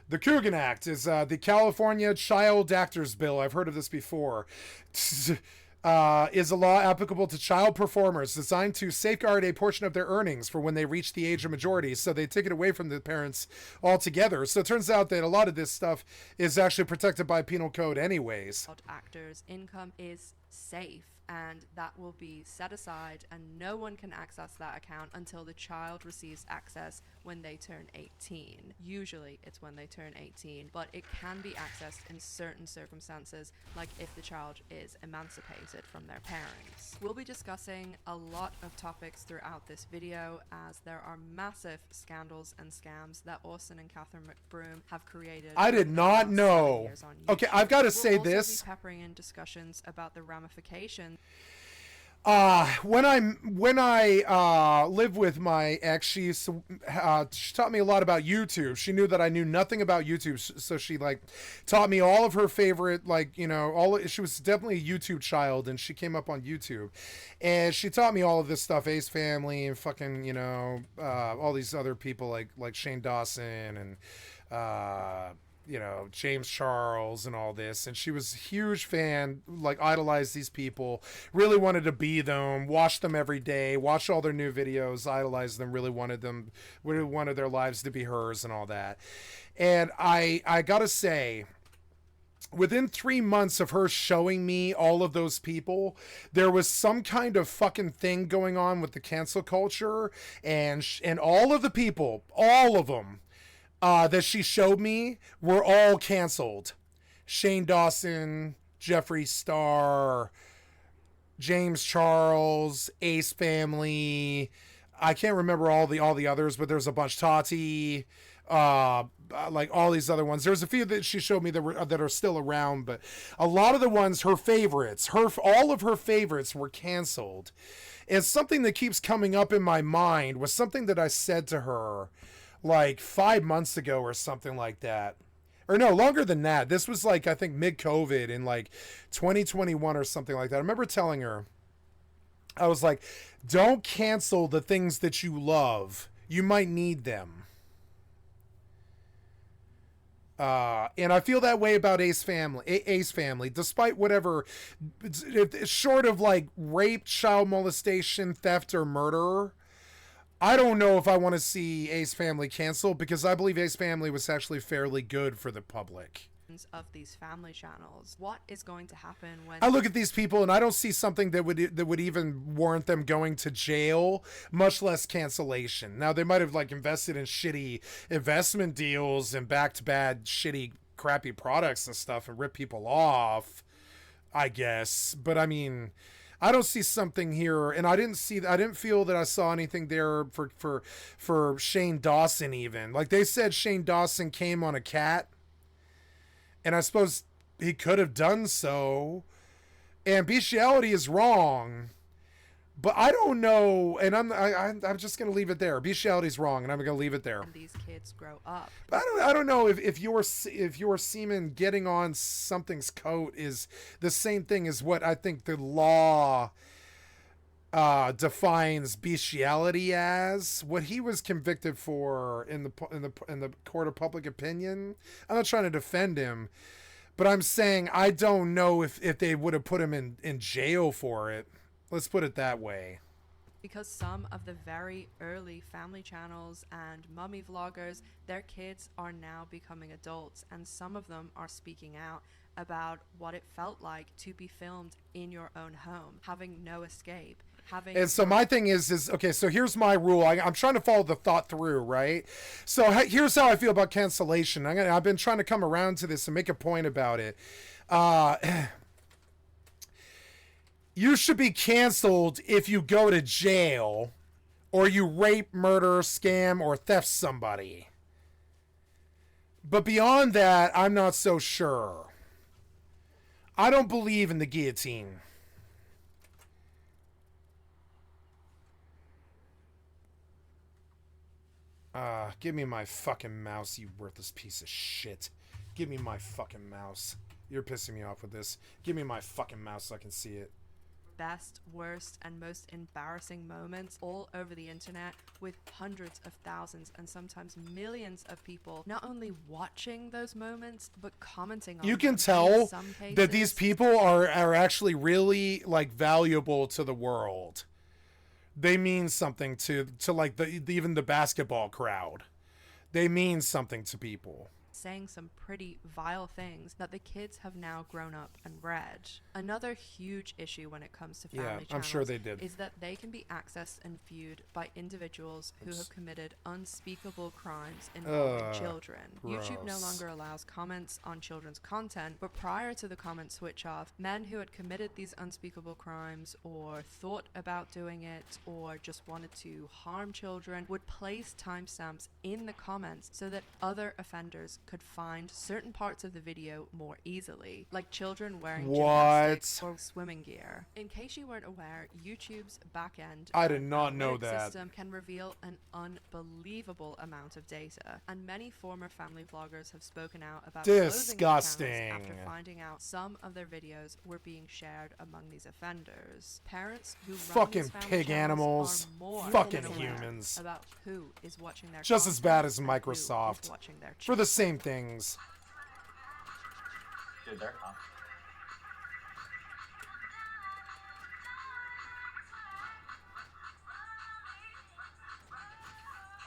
The Coogan Act is the California Child Actors Bill. I've heard of this before. Is a law applicable to child performers designed to safeguard a portion of their earnings for when they reach the age of majority. So they take it away from the parents altogether. So it turns out that a lot of this stuff is actually protected by penal code anyways. actors' income is safe, and that will be set aside, and no one can access that account until the child receives access when they turn 18. Usually it's when they turn 18, but it can be accessed in certain circumstances, like if the child is emancipated from their parents. We'll be discussing a lot of topics throughout this video, as there are massive scandals and scams that Austin and Catherine McBroom have created. I did not know. Okay, I've got to say We'll also this. be peppering in discussions about the ramifications. When I lived with my ex, she taught me a lot about YouTube. She knew that I knew nothing about YouTube, so she like taught me all of her favorite, like, you know, she was definitely a YouTube child, and she came up on YouTube, and she taught me all of this stuff, Ace Family and fucking, you know, all these other people like Shane Dawson and you know, James Charles and all this. And she was a huge fan, like idolized these people, really wanted to be them, watch them every day, watch all their new videos, idolize them, really wanted their lives to be hers and all that. And I gotta say, within 3 months of her showing me all of those people, there was some kind of fucking thing going on with the cancel culture, and all of the people, all of them, that she showed me were all canceled. Shane Dawson, Jeffree Star, James Charles, Ace Family. I can't remember all the others, but there's a bunch. Tati, like all these other ones. There's a few that she showed me that are still around, but a lot of the ones, her favorites, all of her favorites were canceled. And something that keeps coming up in my mind was something that I said to her like 5 months ago or something like that. Or no, longer than that. This was like, I think mid-COVID in like 2021 or something like that. I remember telling her, I was like, don't cancel the things that you love. You might need them. And I feel that way about Ace Family, despite whatever, short of like rape, child molestation, theft, or murder. I don't know if I want to see Ace Family canceled, because I believe Ace Family was actually fairly good for the public. Of these family channels. What is going to happen when I look at these people and I don't see something that would even warrant them going to jail, much less cancellation. Now, they might have like invested in shitty investment deals and backed bad, shitty, crappy products and stuff and ripped people off, I guess. But I mean, I don't see something here, and I didn't feel that I saw anything there for Shane Dawson even. Like, they said Shane Dawson came on a cat, and I suppose he could have done so. And bestiality is wrong, but I don't know, and I'm just gonna leave it there. Bestiality is wrong, and I'm gonna leave it there. when these kids grow up. But I don't know if your semen getting on something's coat is the same thing as what I think the law defines bestiality as. What he was convicted for in the court of public opinion. I'm not trying to defend him, but I'm saying I don't know if they would have put him in jail for it. Let's put it that way. Because some of the very early family channels and mummy vloggers, their kids are now becoming adults, and some of them are speaking out about what it felt like to be filmed in your own home, having no escape. And so my thing is okay, so here's my rule. I'm trying to follow the thought through, right? So here's how I feel about cancellation. I've been trying to come around to this and make a point about it. You should be canceled if you go to jail or you rape, murder, scam, or theft somebody. But beyond that, I'm not so sure. I don't believe in the guillotine. Give me my fucking mouse, you worthless piece of shit. Give me my fucking mouse. You're pissing me off with this. Give me my fucking mouse so I can see it. Best, worst, and most embarrassing moments all over the internet, with hundreds of thousands and sometimes millions of people not only watching those moments but commenting on You them. can In tell some that these cases, people are actually really like valuable to the world. They mean something to like even the basketball crowd. They mean something to people. saying some pretty vile things that the kids have now grown up and read. Another huge issue when it comes to family channels, I'm sure they did. is that they can be accessed and viewed by individuals who have committed unspeakable crimes involving children. YouTube no gross. longer allows comments on children's content, but prior to the comment switch off, men who had committed these unspeakable crimes or thought about doing it or just wanted to harm children would place timestamps in the comments so that other offenders could find certain parts of the video more easily, like children wearing gymnastics or swimming gear. In case you weren't aware, YouTube's backend I did not know analytics that. system can reveal an unbelievable amount of data, and many former family vloggers have spoken out about closing their channels Disgusting. after finding out some of their videos were being shared among these offenders. Parents who run Fucking these family pig channels animals. are more Fucking than aware humans. about who is watching their Just as bad content as and who is Microsoft. watching their For the channel. same things. Dude, they're hot.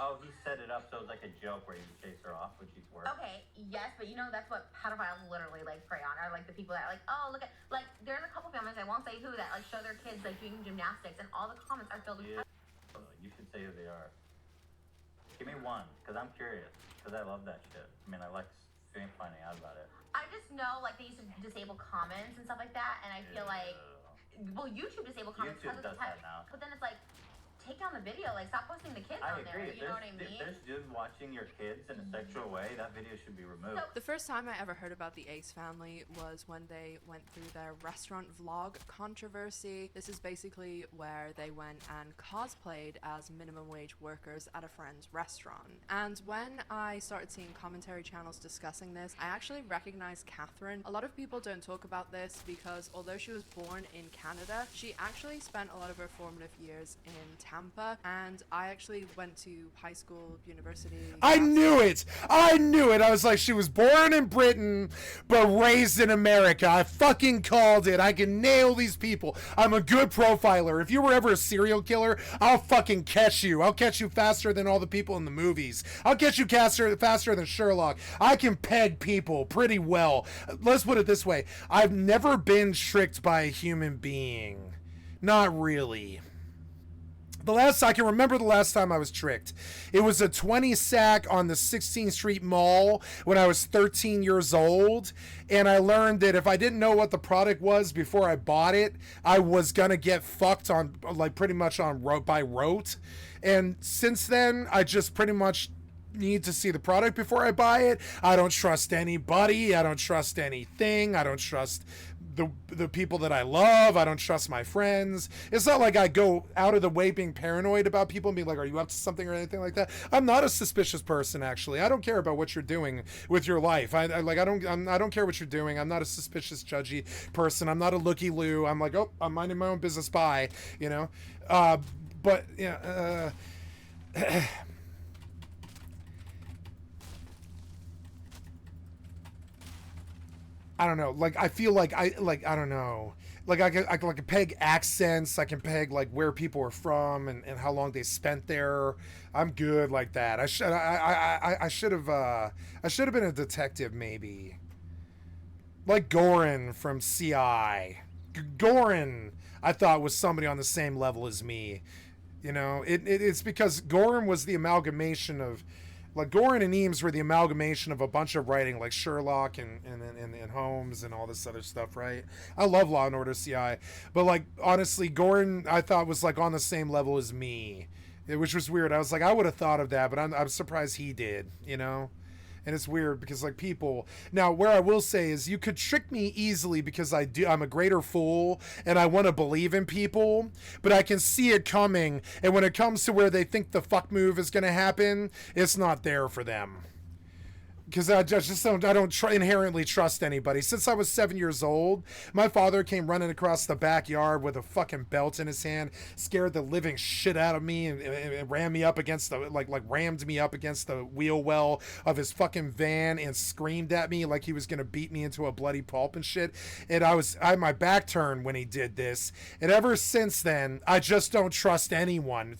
Oh, he set it up so it was like a joke where he would chase her off, which he's worse. Okay, yes, but you know that's what pedophiles literally like prey on, are like the people that are like, oh look at, like there's a couple families, I won't say who, that like show their kids like doing gymnastics and all the comments are filled with Yeah. You should say who they are. Give me one, because I'm curious. Because I love that shit. I mean, I like finding out about it. I just know like they used to disable comments and stuff like that, and I feel like, well, YouTube disable comments YouTube because of the does type, that now. but then it's like, take down the video, like stop posting the kids I on there, agree. you know what I mean? If there's dudes watching your kids in a sexual way, that video should be removed. The first time I ever heard about the Ace family was when they went through their restaurant vlog controversy. This is basically where they went and cosplayed as minimum wage workers at a friend's restaurant. And when I started seeing commentary channels discussing this, I actually recognized Catherine. A lot of people don't talk about this because although she was born in Canada, she actually spent a lot of her formative years in Tampa, and I actually went to high school, university. I knew it! I knew it! I was like, she was born in Britain, but raised in America. I fucking called it. I can nail these people. I'm a good profiler. If you were ever a serial killer, I'll fucking catch you. I'll catch you faster than all the people in the movies. I'll catch you faster than Sherlock. I can peg people pretty well. Let's put it this way. I've never been tricked by a human being. Not really. I can remember the last time I was tricked. It was a 20 sack on the 16th Street Mall when I was 13 years old, and I learned that if I didn't know what the product was before I bought it, I was gonna get fucked on, like, pretty much on by rote. And since then, I just pretty much need to see the product before I buy it. I don't trust anybody. I don't trust anything. I don't trust the people that I love. I don't trust my friends. It's not like I go out of the way being paranoid about people and being like, are you up to something or anything like that? I'm not a suspicious person, actually. I don't care about what you're doing with your life. I don't care what you're doing. I'm not a suspicious, judgy person. I'm not a looky-loo. I'm like, oh, I'm minding my own business. Bye, you know? But, yeah, I don't know. Like, I feel like I don't know. Like, I can peg accents. I can peg, like, where people are from and how long they spent there. I'm good like that. I should have been a detective, maybe. Like Goran from CI. Goran, I thought, was somebody on the same level as me. You know, it's because Goran was the amalgamation of, like, Goran and Eames were the amalgamation of a bunch of writing, like Sherlock and Holmes and all this other stuff, right? I love Law and Order CI, but, like, honestly, Goran, I thought, was, like, on the same level as me, which was weird. I was like, I would have thought of that, but I'm surprised he did, you know? And it's weird because like people now, where I will say is you could trick me easily because I'm a greater fool and I want to believe in people, but I can see it coming. And when it comes to where they think the fuck move is going to happen, it's not there for them. Because I don't inherently trust anybody. Since I was 7 years old, my father came running across the backyard with a fucking belt in his hand, scared the living shit out of me, and rammed me up against the wheel well of his fucking van and screamed at me like he was gonna beat me into a bloody pulp and shit. And I had my back turned when he did this, and ever since then, I just don't trust anyone.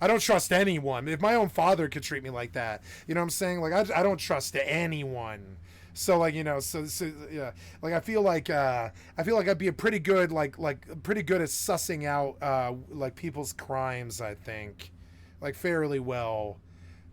I don't trust anyone. If my own father could treat me like that, you know what I'm saying? Like I don't trust anyone. So like yeah, like I feel like I'd be a pretty good pretty good at sussing out like people's crimes. I think like fairly well.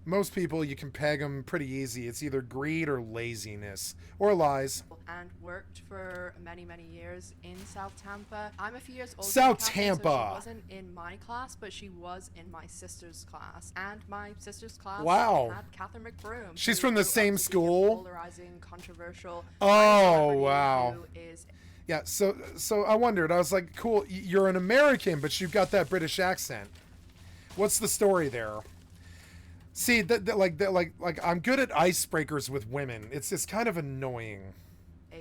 Most people you can peg them pretty easy. It's either greed or laziness or lies. And worked for many years in South Tampa. I'm a few years older. South than Tampa. So she wasn't in my class, but she was in my sister's class. And my sister's class Wow. had Catherine McBroom. She's who from the grew up same to be a school? Polarizing, controversial. Oh, wow. Who is Yeah, so I wondered. I was like, cool, you're an American, but you've got that British accent. What's the story there? See, like I'm good at icebreakers with women. It's kind of annoying.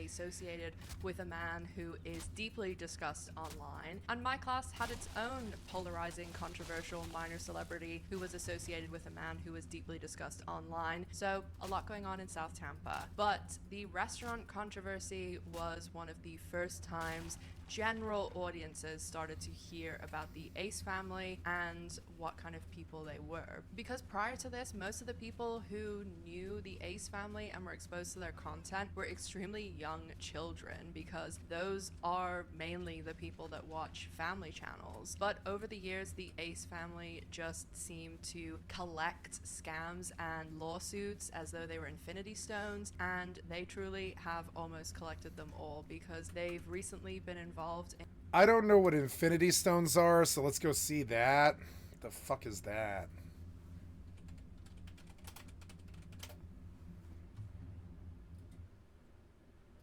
associated with a man who is deeply discussed online. And my class had its own polarizing, controversial minor celebrity who was associated with a man who was deeply discussed online. So a lot going on in South Tampa. But the restaurant controversy was one of the first times general audiences started to hear about the Ace family and what kind of people they were. Because prior to this, most of the people who knew the Ace family and were exposed to their content were extremely young children, because those are mainly the people that watch family channels. But over the years, the Ace family just seemed to collect scams and lawsuits as though they were infinity stones, and they truly have almost collected them all, because they've recently been involved in... I don't know what infinity stones are, so let's go see that. The fuck is that?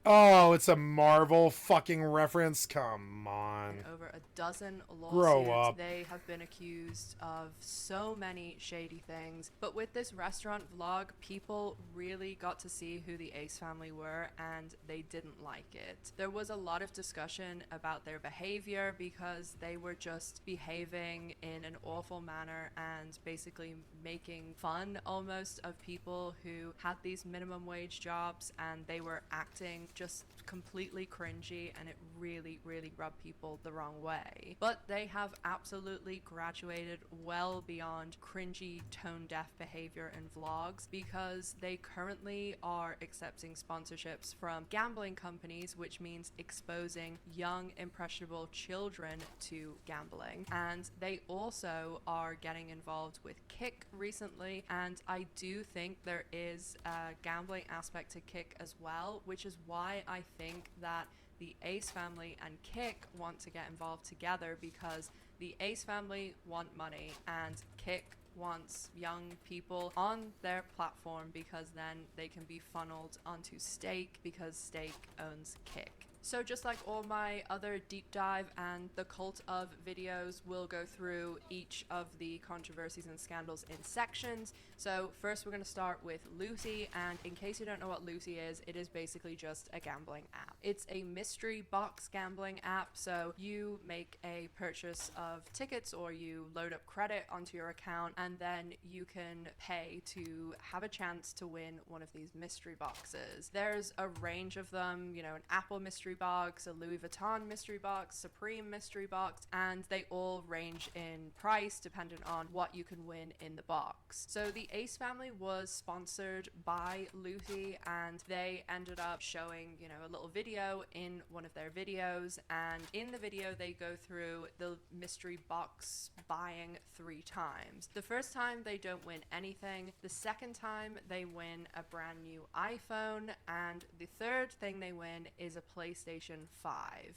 Oh, it's a Marvel fucking reference? Come on. Over a dozen lawsuits. Grow up. They have been accused of so many shady things. But with this restaurant vlog, people really got to see who the Ace family were, and they didn't like it. There was a lot of discussion about their behavior, because they were just behaving in an awful manner and basically making fun almost of people who had these minimum wage jobs, and they were acting just completely cringy, and it really rubbed people the wrong way. But they have absolutely graduated well beyond cringy, tone-deaf behavior in vlogs, because they currently are accepting sponsorships from gambling companies, which means exposing young, impressionable children to gambling. And they also are getting involved with Kick recently, and I do think there is a gambling aspect to Kick as well, which is why I think that the Ace family and Kick want to get involved together, because the Ace family want money and Kick wants young people on their platform, because then they can be funneled onto Stake, because Stake owns Kick. So just like all my other deep dive and the cult of videos, we'll go through each of the controversies and scandals in sections. So first we're going to start with Lucy, and in case you don't know what Lucy is, it is basically just a gambling app. It's a mystery box gambling app, so you make a purchase of tickets or you load up credit onto your account, and then you can pay to have a chance to win one of these mystery boxes. There's a range of them, you know, an Apple mystery box, a Louis Vuitton mystery box, Supreme mystery box, and they all range in price depending on what you can win in the box. So the Ace family was sponsored by Lucy, and they ended up showing, you know, a little video in one of their videos, and in the video they go through the mystery box buying 3 times. The first time they don't win anything, the second time they win a brand new iPhone, and the third thing they win is a place PlayStation 5.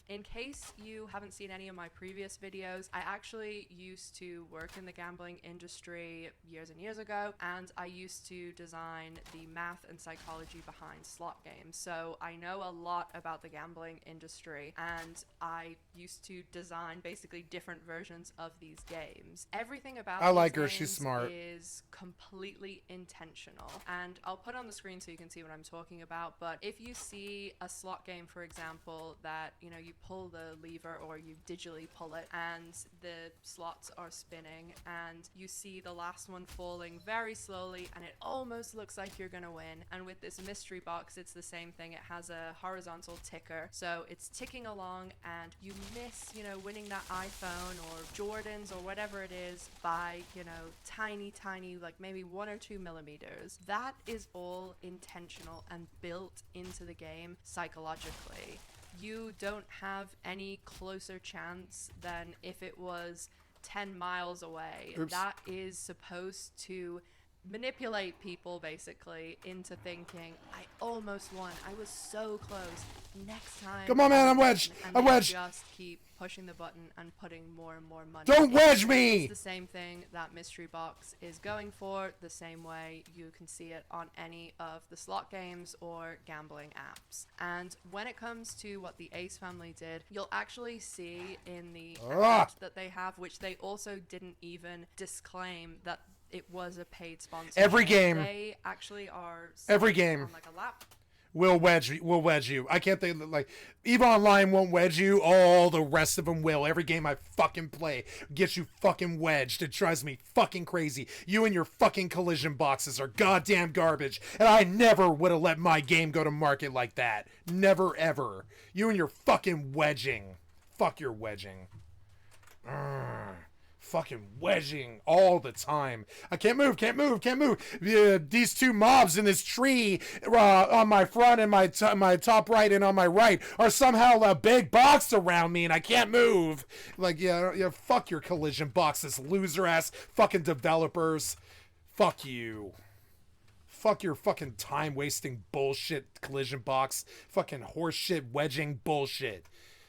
In case you haven't seen any of my previous videos, I actually used to work in the gambling industry years and years ago, and I used to design the math and psychology behind slot games. So I know a lot about the gambling industry, and I used to design basically different versions of these games. Everything about I like these her, she's games smart. is completely intentional, and I'll put on the screen so you can see what I'm talking about. But if you see a slot game, for example, that you pull the lever or you digitally pull it and the slots are spinning and you see the last one falling very slowly and it almost looks like you're gonna win, and with this mystery box it's the same thing. It has a horizontal ticker, so it's ticking along and you miss winning that iPhone or Jordans or whatever it is by tiny, like maybe 1 or 2 millimeters. That is all intentional and built into the game psychologically. You don't have any closer chance than if it was 10 miles away. Oops. That is supposed to manipulate people basically into thinking, I almost won, I was so close, next time. Come on, man, I'm wedged. And I'm they wedged. just keep pushing the button and putting more and more money. Don't in. wedge me! It's the same thing that mystery box is going for, the same way you can see it on any of the slot games or gambling apps. And when it comes to what the Ace family did, you'll actually see in the ad that they have, which they also didn't even disclaim that it was a paid sponsor. Every game. They actually are Every game. on like a lap. Will wedge you. I can't think EvE Online won't wedge you. All the rest of them will. Every game I fucking play gets you fucking wedged. It drives me fucking crazy. You and your fucking collision boxes are goddamn garbage, and I never would have let my game go to market like that. Never ever. You and your fucking wedging. Fuck your wedging. Fucking wedging all the time. I can't move. These two mobs in this tree on my front and my top right and on my right are somehow a big box around me and I can't move. Yeah, fuck your collision boxes, loser ass fucking developers. Fuck you. Fuck your fucking time wasting bullshit collision box. Fucking horseshit wedging bullshit.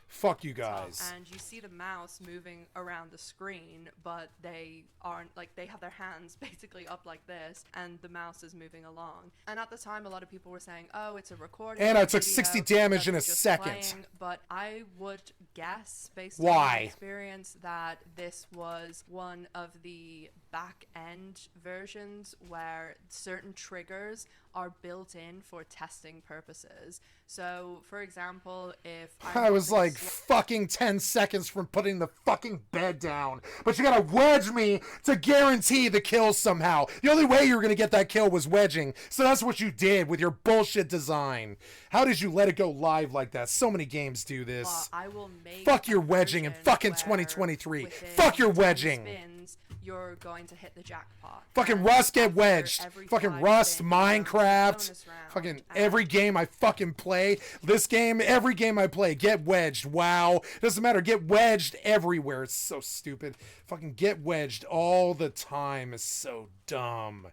Fuck you guys. And you see the mouse moving around the screen, but they aren't, they have their hands basically up like this, and the mouse is moving along. And at the time, a lot of people were saying, oh, it's a recording. And I took 60 damage in a second. Playing. But I would guess, based on Why? my experience, that this was one of the back-end versions where certain triggers are built in for testing purposes. So, for example, if I was like fucking 10 seconds from putting the fucking bed down, but you gotta wedge me to guarantee the kill somehow. The only way you were gonna get that kill was wedging, so that's what you did with your bullshit design. How did you let it go live like that? So many games do this. I will make fuck your wedging in fucking 2023. Fuck your wedging. Spins, you're going to hit the jackpot. Fucking Rust get wedged. Fucking Rust, Minecraft. Fucking every game I fucking play. This game, every game I play, get wedged. WoW. Doesn't matter. Get wedged everywhere. It's so stupid. Fucking get wedged all the time is so dumb.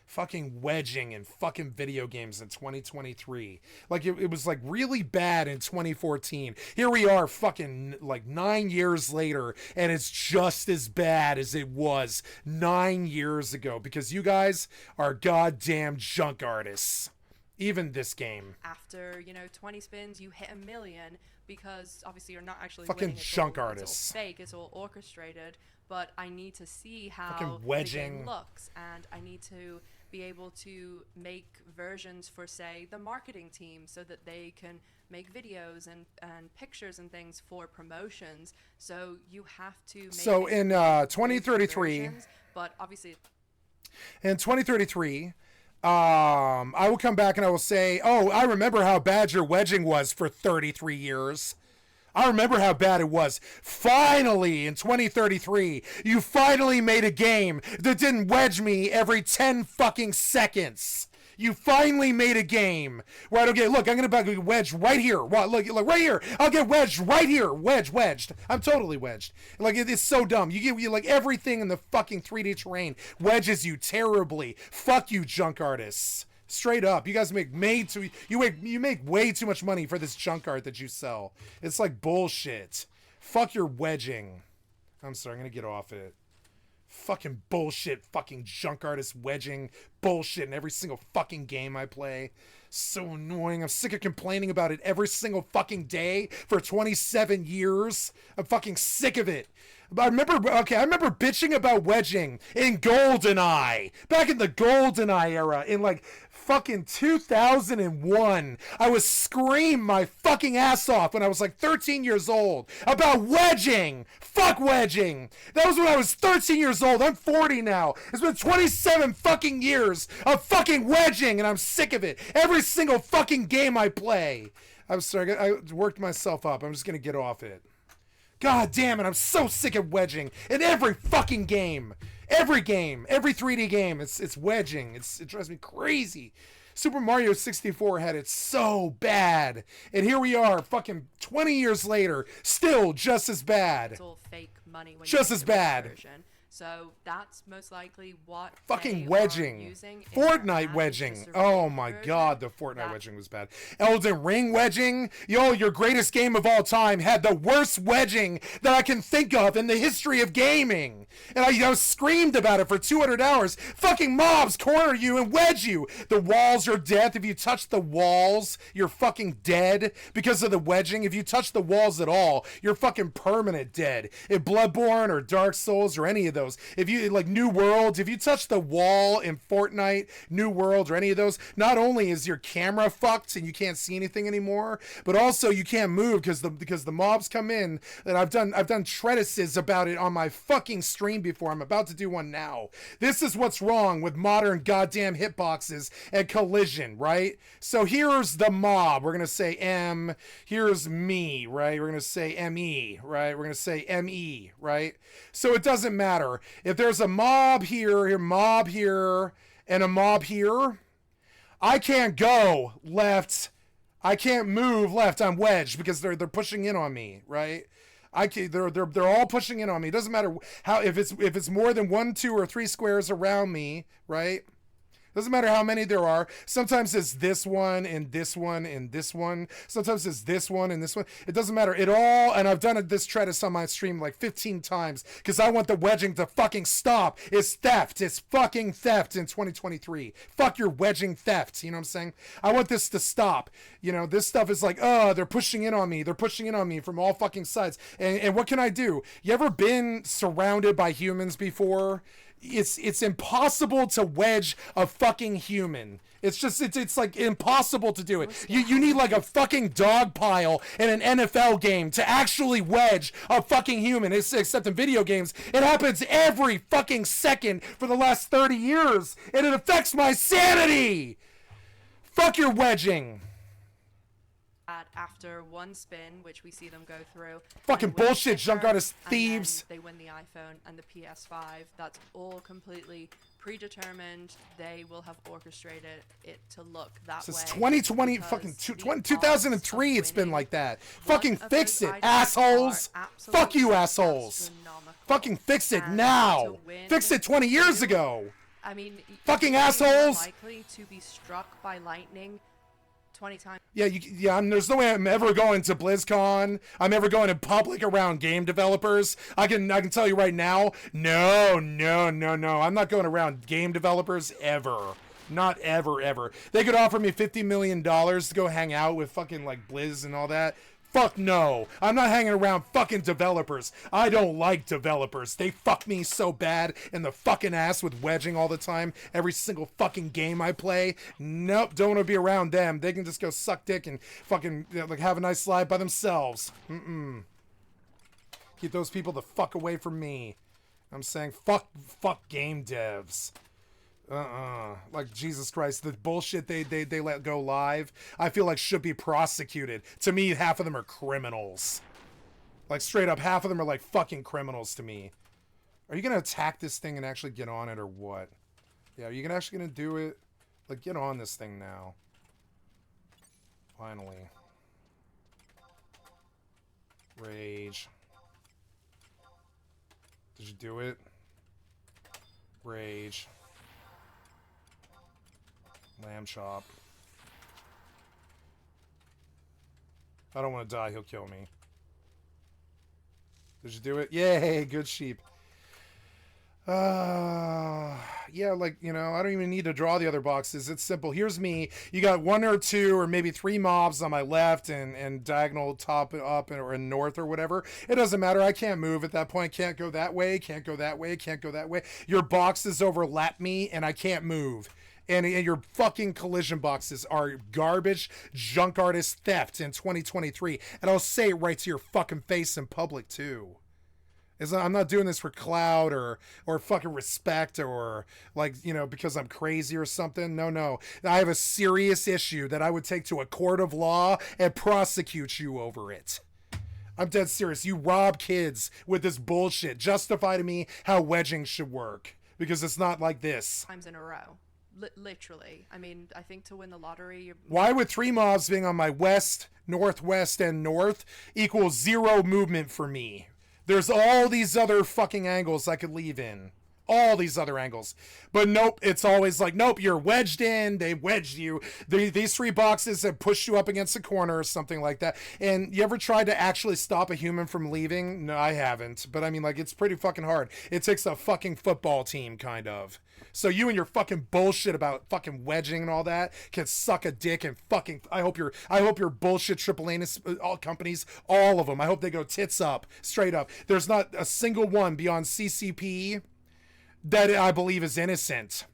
Fucking wedging in fucking video games in 2023. It was really bad in 2014. Here we are fucking 9 years later and it's just as bad as it was 9 years ago because you guys are goddamn junk artists. Even this game. After, 20 spins, you hit 1 million because obviously you're not actually fucking winning. Junk all, artists. It's all fake, it's all orchestrated, but I need to see how fucking the wedging game looks, and I need to be able to make versions for, say, the marketing team so that they can make videos and pictures and things for promotions. So you have to make so in 2033 versions, but obviously in 2033 I will come back and I will say, oh, I remember how bad your wedging was for 33 years. I remember how bad it was. Finally, in 2033, you finally made a game that didn't wedge me every 10 fucking seconds. You finally made a game where I don't get, look, I'm going to get wedged right here. Look, right here. I'll get wedged right here. Wedged. I'm totally wedged. It's so dumb. You everything in the fucking 3D terrain wedges you terribly. Fuck you, junk artists. Straight up, you guys make you make way too much money for this junk art that you sell. It's like bullshit. Fuck your wedging. I'm sorry, I'm gonna get off it. Fucking bullshit, fucking junk artist wedging bullshit in every single fucking game I play. So annoying. I'm sick of complaining about it every single fucking day for 27 years. I'm fucking sick of it. I remember bitching about wedging in GoldenEye. Back in the GoldenEye era, in like fucking 2001. I was screaming my fucking ass off when I was like 13 years old about wedging. Fuck wedging. That was when I was 13 years old. I'm 40 now. It's been 27 fucking years of fucking wedging, and I'm sick of it. Every single fucking game I play. I'm sorry, I worked myself up. I'm just gonna get off it. God damn it, I'm so sick of wedging in every fucking game. Every game, every 3D game, it's wedging. It drives me crazy. Super Mario 64 had it so bad. And here we are, fucking 20 years later, still just as bad. It's all fake money when Just you as get the Wii bad. version. So that's most likely what Fucking they wedging. are using in their Fortnite ad, wedging. just a Oh remake my version god, the Fortnite that- wedging was bad. Elden Ring wedging. Yo, your greatest game of all time had the worst wedging that I can think of in the history of gaming. And I screamed about it for 200 hours. Fucking mobs corner you and wedge you. The walls are death. If you touch the walls, you're fucking dead because of the wedging. If you touch the walls at all, you're fucking permanent dead. If Bloodborne or Dark Souls or any of those, if you like New Worlds, if you touch the wall in Fortnite, New Worlds or any of those, not only is your camera fucked and you can't see anything anymore, but also you can't move because the mobs come in. And I've done treatises about it on my fucking stream before. I'm about to do one now. This is what's wrong with modern goddamn hitboxes and collision, right? So here's the mob. We're gonna say M. Here's me, right? We're gonna say ME, right? We're gonna say ME, right? So it doesn't matter if there's a mob here, and a mob here. I can't go left. I can't move left. I'm wedged because they're pushing in on me, right? They're all pushing in on me. It doesn't matter how, if it's more than 1, 2, or 3 squares around me, right? Doesn't matter how many there are. Sometimes it's this one and this one and this one. Sometimes it's this one and this one. It doesn't matter at all. And I've done this treatise on my stream like 15 times because I want the wedging to fucking stop. It's theft. It's fucking theft in 2023. Fuck your wedging theft. You know what I'm saying? I want this to stop. You know, this stuff is like, oh, they're pushing in on me. They're pushing in on me from all fucking sides. And what can I do? You ever been surrounded by humans before? It's impossible to wedge a fucking human. It's like impossible to do it. You need like a fucking dog pile in an NFL game to actually wedge a fucking human. Except in video games, it happens every fucking second for the last 30 years, and it affects my sanity. Fuck your wedging. After one spin, which we see them go through. Fucking they win bullshit, sticker, junk artist and thieves. then they win the iPhone and the PS5. That's all completely predetermined. They will have orchestrated it to look that way. Since 2020, because fucking the 2003, odds it's of been winning like that. one Fucking of fix those it, items assholes. are Fuck you, absolutely assholes. astronomical. Fucking fix it And now. to win Fix it 20 years two, ago. I mean, Fucking you're more assholes. likely to be struck by lightning 20 times. Yeah, there's no way I'm ever going to BlizzCon. I'm ever going in public around game developers. I can tell you right now, no. I'm not going around game developers ever. Not ever. They could offer me $50 million to go hang out with fucking like Blizz and all that. Fuck no. I'm not hanging around fucking developers. I don't like developers. They fuck me so bad in the fucking ass with wedging all the time. Every single fucking game I play. Nope, don't want to be around them. They can just go suck dick and fucking like have a nice life by themselves. Keep those people the fuck away from me. I'm saying fuck game devs. Like Jesus Christ, the bullshit they let go live, I feel like should be prosecuted. To me, half of them are criminals. Like straight up, half of them are like fucking criminals to me. Are you gonna attack this thing and actually get on it or what? Yeah, are you actually gonna do it? Like get on this thing now. Finally. Rage. Did you do it? Rage. Lamb chop. I don't want to die. He'll kill me. Did you do it? Yay, good sheep. Yeah, like, you know, I don't even need to draw the other boxes. It's simple. Here's me. You got 1 or 2 or maybe 3 mobs on my left and diagonal top up or in north or whatever. It doesn't matter. I can't move at that point. Can't go that way. Can't go that way. Can't go that way. Your boxes overlap me and I can't move. And your fucking collision boxes are garbage, junk artist theft in 2023. And I'll say it right to your fucking face in public too. I'm not doing this for clout or fucking respect or, like, you know, because I'm crazy or something. No. I have a serious issue that I would take to a court of law and prosecute you over it. I'm dead serious. You rob kids with this bullshit. Justify to me how wedging should work. Because it's not like this. Times in a row. Literally. I mean, I think to win the lottery... Why would 3 mobs being on my west, northwest, and north equal 0 movement for me? There's all these other fucking angles I could leave in. All these other angles. But nope, it's always like, nope, you're wedged in. They wedged you. These 3 boxes have pushed you up against a corner or something like that. And you ever tried to actually stop a human from leaving? No, I haven't. But I mean, like, it's pretty fucking hard. It takes a fucking football team, kind of. So you and your fucking bullshit about fucking wedging and all that can suck a dick and fucking... I hope your bullshit triple anus all companies, all of them, I hope they go tits up, straight up. There's not a single one beyond CCP that I believe is innocent.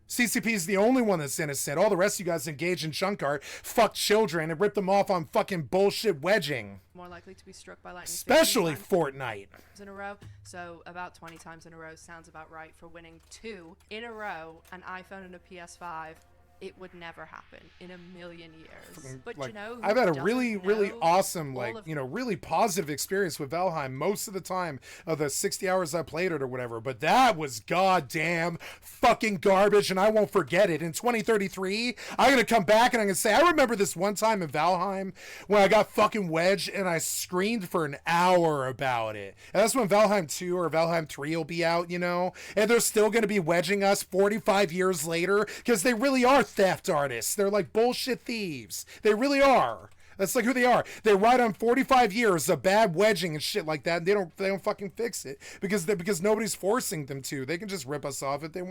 CCP is the only one that's innocent. All the rest of you guys engage in junk art, fuck children, and rip them off on fucking bullshit wedging. More likely to be struck by lightning. Especially Fortnite. In a row. So about 20 times in a row sounds about right for winning 2 in a row, an iPhone and a PS5. It would never happen in a million years. But like, you know, I've had a really awesome, like, you know, really positive experience with Valheim most of the time of the 60 hours I played it or whatever. But that was goddamn fucking garbage, and I won't forget it. In 2033, I'm going to come back and I'm going to say, I remember this one time in Valheim when I got fucking wedged and I screamed for an hour about it. And that's when Valheim 2 or Valheim 3 will be out, you know? And they're still going to be wedging us 45 years later because they really are theft artists. They're like bullshit thieves. They really are. That's like who they are. They ride on 45 years of bad wedging and shit like that. And they don't fucking fix it because nobody's forcing them to. They can just rip us off if they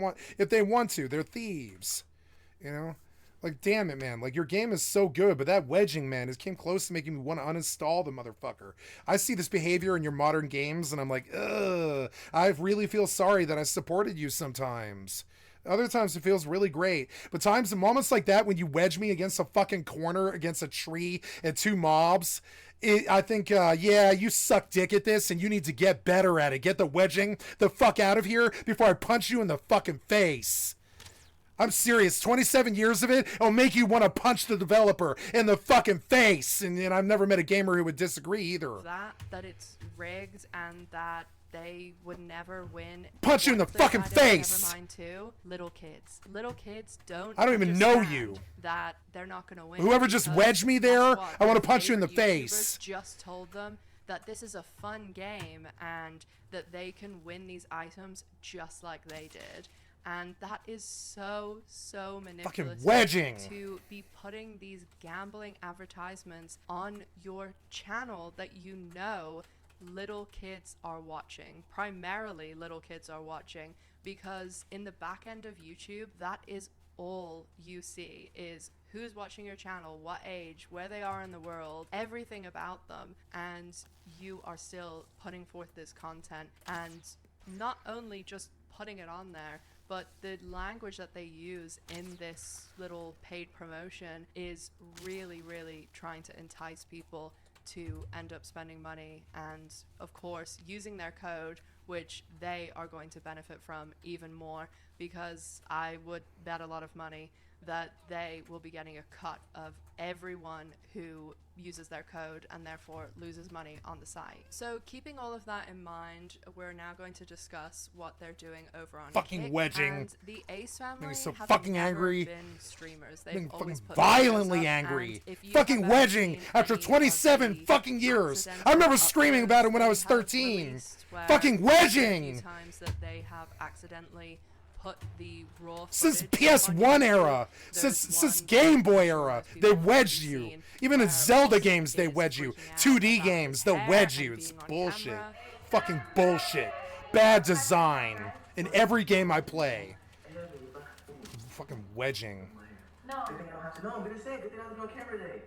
want to. They're thieves. You know? Like, damn it, man. Like, your game is so good, but that wedging, man, it came close to making me want to uninstall the motherfucker. I see this behavior in your modern games and I'm like, ugh. I really feel sorry that I supported you sometimes. Other times it feels really great. But times and moments like that when you wedge me against a fucking corner, against a tree and 2 mobs, I think, yeah, you suck dick at this and you need to get better at it. Get the wedging the fuck out of here before I punch you in the fucking face. I'm serious. 27 years of it, it'll make you want to punch the developer in the fucking face. And I've never met a gamer who would disagree either. That it's rigged and that they would never win. Punch you in the fucking face. Never mind too. Little kids don't. I don't even know you. That they're not going to win. Whoever just wedged me there, I want to punch you in the face. Just told them that this is a fun game and that they can win these items just like they did. And that is so manipulative. Fucking wedging. To be putting these gambling advertisements on your channel that you know little kids are watching. Primarily little kids are watching, because in the back end of YouTube, that is all you see is who's watching your channel, what age, where they are in the world, everything about them. And you are still putting forth this content, and not only just putting it on there, but the language that they use in this little paid promotion is really trying to entice people to end up spending money, and of course using their code, which they are going to benefit from even more, because I would bet a lot of money that they will be getting a cut of everyone who uses their code and therefore loses money on the site. So keeping all of that in mind, we're now going to discuss what they're doing over on fucking Kick. wedging. And the Ace family so have fucking never angry. been streamers. They've Being always fucking put videos violently up, angry. and if you Fucking have ever wedging seen after any of 27 the fucking years. I accidental remember screaming about it when I was uploads they have 13. released, where Fucking there's a few wedging. times that they have accidentally put the raw Since footage up on PS1 YouTube, era, there's since one Game Boy video era, most they people have wedged already you. seen Even in where Zelda Austin games, they is wedge you. freaking out 2D about games, his they'll hair wedge and you. It's being on bullshit. camera. Fucking bullshit. Bad design in every game I play. Fucking wedging. No. Good thing I don't have to know. I'm gonna say it. Good thing I have to do a camera day.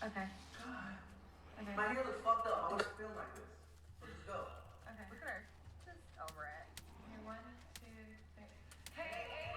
Okay. God. Okay. My hair looks fucked up. I want to film like this. Let's just go. Okay. Look at her. Just over it. Okay, 1, 2, 3. Hey,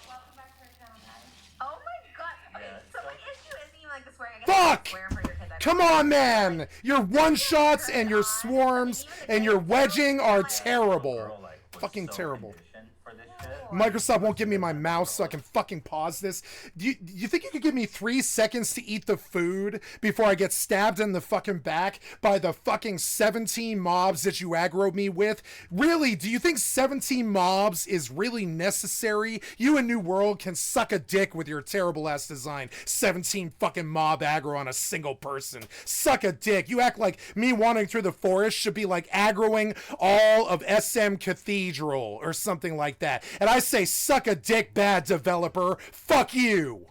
welcome back to our channel, guys. Oh my god. Okay, Yeah, so my so- issue isn't even like the swearing. I guess Fuck! you swear in front of your kids. Come on, man! Your one-shots and your swarms and your wedging are terrible. Girl, like, was Fucking so terrible. conditioned for this shit. Microsoft won't give me my mouse so I can fucking pause this. Do you think you could give me 3 seconds to eat the food before I get stabbed in the fucking back by the fucking 17 mobs that you aggroed me with? Really, do you think 17 mobs is really necessary? You and New World can suck a dick with your terrible ass design. 17 fucking mob aggro on a single person. Suck a dick. You act like me wandering through the forest should be like aggroing all of SM Cathedral or something like that. And I say, suck a dick, bad developer. Fuck you.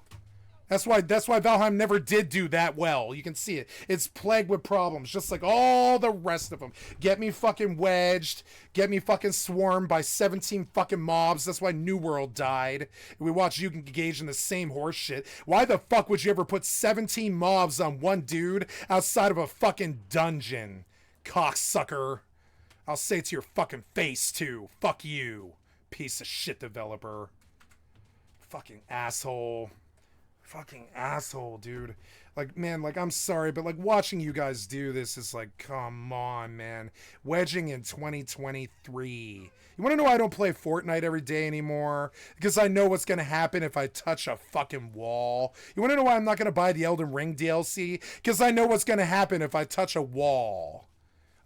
That's why Valheim never did do that well. You can see it. It's plagued with problems, just like all the rest of them. Get me fucking wedged. Get me fucking swarmed by 17 fucking mobs. That's why New World died. We watched you engage in the same horse shit. Why the fuck would you ever put 17 mobs on one dude outside of a fucking dungeon? Cocksucker. I'll say it to your fucking face, too. Fuck you. Piece of shit developer. Fucking asshole. Fucking asshole, dude. Like, man, like, I'm sorry, but, like, watching you guys do this is like, come on, man. Wedging in 2023. You want to know why I don't play Fortnite every day anymore? Because I know what's going to happen if I touch a fucking wall. You want to know why I'm not going to buy the Elden Ring DLC? Because I know what's going to happen if I touch a wall.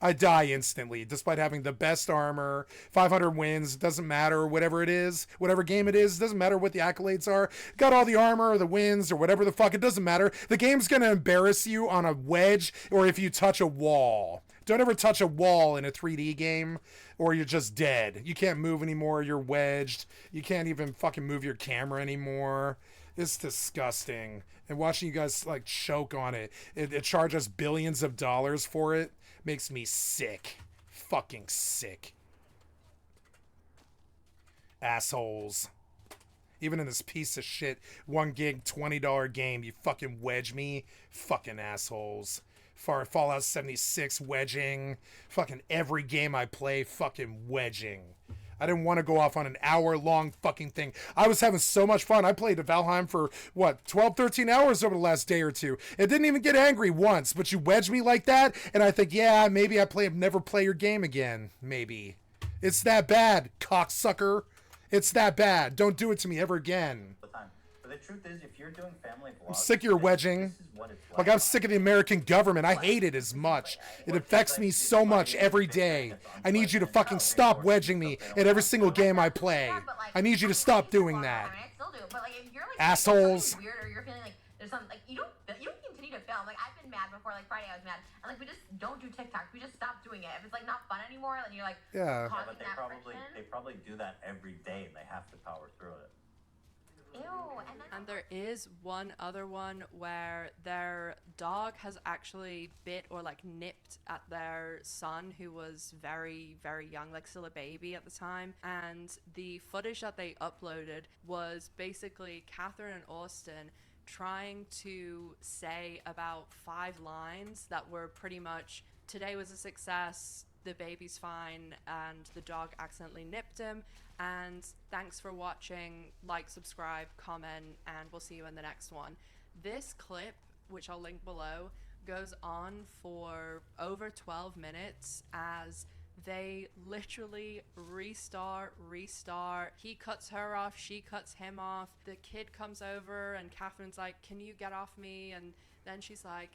I die instantly, despite having the best armor, 500 wins, doesn't matter, whatever it is, whatever game it is, doesn't matter what the accolades are, got all the armor or the wins or whatever the fuck, it doesn't matter. The game's gonna embarrass you on a wedge or if you touch a wall. Don't ever touch a wall in a 3D game or you're just dead. You can't move anymore, you're wedged. You can't even fucking move your camera anymore. It's disgusting. And watching you guys like choke on it, it charge us billions of dollars for it. Makes me sick. Fucking sick. Assholes. Even in this piece of shit, 1 gig, $20 game, you fucking wedge me. Fucking assholes. Fallout 76 wedging. Fucking every game I play, fucking wedging. I didn't want to go off on an hour-long fucking thing. I was having so much fun. I played Valheim for, 12, 13 hours over the last day or two. It didn't even get angry once, but you wedge me like that, and I think, yeah, maybe never play your game again. Maybe. It's that bad, cocksucker. It's that bad. Don't do it to me ever again. But the truth is, if you're doing family vlogs, I'm sick of your wedging. This is what it's Like, I'm sick of the American government. I hate it as much. It affects me so much every day. I need you to fucking stop wedging me in every single game I play. I need you to stop doing that. I mean, I still do, but like if you're like Assholes. feeling weird or you're feeling like there's something like you don't continue to film. Like I've been mad before. Like Friday I was mad, and like we just don't do TikTok. We just stop doing it. If it's like not fun anymore, then you're like Yeah. causing but they that probably friction. do that every day, and they have to power through it. Ew, and then And there is one other one where their dog has actually bit or like nipped at their son, who was very, very young, like still a baby at the time. And the footage that they uploaded was basically Catherine and Austin trying to say about 5 lines that were pretty much, today was a success, the baby's fine, and the dog accidentally nipped him, and thanks for watching, like, subscribe, comment, and we'll see you in the next one. This clip, which I'll link below, goes on for over 12 minutes as they literally restart. He cuts her off, she cuts him off. The kid comes over and Catherine's like, can you get off me? And then she's like,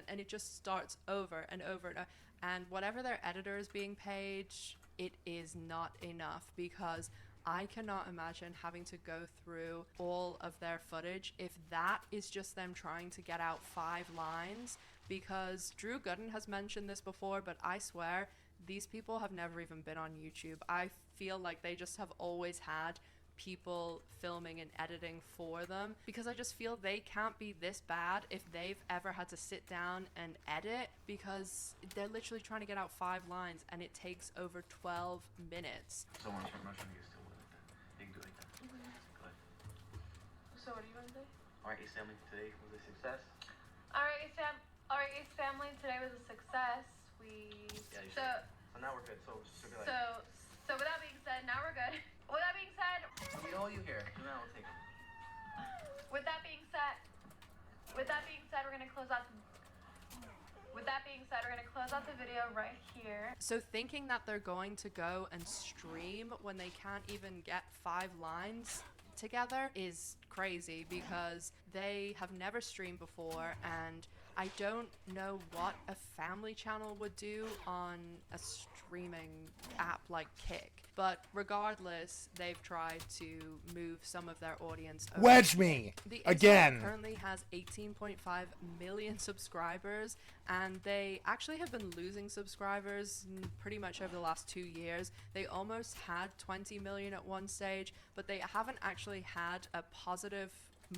and it just starts over and over and over. And whatever their editor is being paid, it is not enough, because I cannot imagine having to go through all of their footage if that is just them trying to get out 5 lines. Because Drew Gooden has mentioned this before, but I swear these people have never even been on YouTube. I feel like they just have always had people filming and editing for them, because I just feel they can't be this bad if they've ever had to sit down and edit, because they're literally trying to get out 5 lines and it takes over 12 minutes. So I'm trying to get still with it. You can do it like that. Go ahead. So what are you gonna say? Alright, Ace Family, today was a success. Alright, Ace Family, today was a success. Yeah, you So should. So now we're good. So should be like. so with that being said, now we're good. With that being said, We know you here. Now we'll take it. with that being said, we're gonna close out. With that being said, we're gonna close out the video right here. So thinking that they're going to go and stream when they can't even get 5 lines together is crazy, because they have never streamed before, and I don't know what a family channel would do on a streaming app like Kick. But regardless, they've tried to move some of their audience over. Wedge me The again. Instagram currently has 18.5 million subscribers, and they actually have been losing subscribers pretty much over the last 2 years. They almost had 20 million at one stage, but they haven't actually had a positive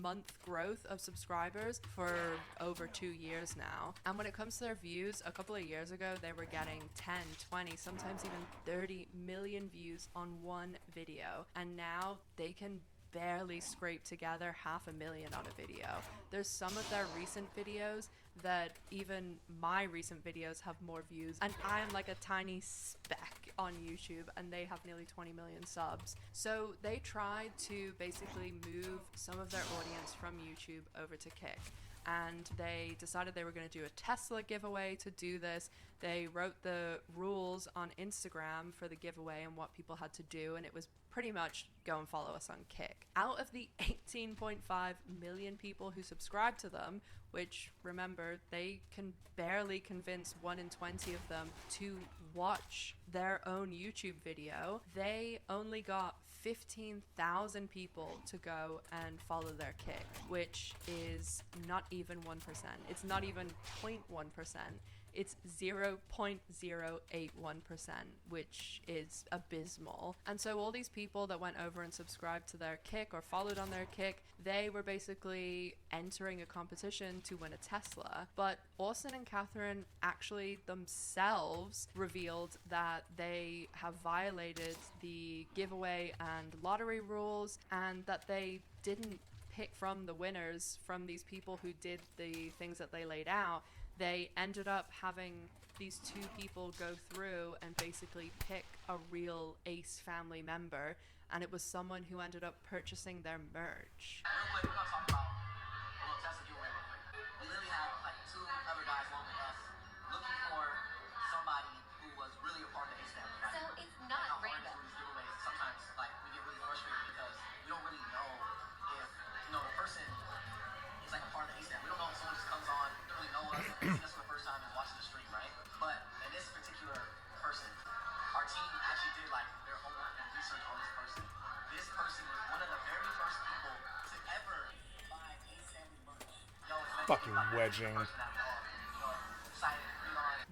month growth of subscribers for over 2 years now. And when it comes to their views, a couple of years ago they were getting 10, 20, sometimes even 30 million views on one video, and now they can barely scrape together 500,000 on a video. There's some of their recent videos that even my recent videos have more views, and I am like a tiny speck on YouTube, and they have nearly 20 million subs. So they tried to basically move some of their audience from YouTube over to Kick, and they decided they were going to do a Tesla giveaway to do this. They wrote the rules on Instagram for the giveaway and what people had to do, and it was pretty much go and follow us on Kick. Out of the 18.5 million people who subscribe to them, which, remember, they can barely convince 1 in 20 of them to watch their own YouTube video, they only got 15,000 people to go and follow their Kick, which is not even 1%. It's not even 0.1%. It's 0.081%, which is abysmal. And so all these people that went over and subscribed to their Kick or followed on their Kick, they were basically entering a competition to win a Tesla. But Austin and Catherine actually themselves revealed that they have violated the giveaway and lottery rules, and that they didn't pick from the winners from these people who did the things that they laid out. They ended up having these 2 people go through and basically pick a real Ace family member, and it was someone who ended up purchasing their merch. Real quick, we're gonna talk about a little Tesla giveaway real quick. We literally had like 2 other guys along with us looking for somebody who was really a part of the Ace family. Right? So it's not How hard random. these giveaways, sometimes like we get really frustrated because we don't really know if the person is like a part of the Ace family. We don't know if someone just comes on, don't really know us, and seeing us for the first time and watching the stream, right? But in this particular person, our team actually did like their homework and research on this person. This person was one of the very first people to ever buy Ace family merch. Yo, it's Fucking wedging.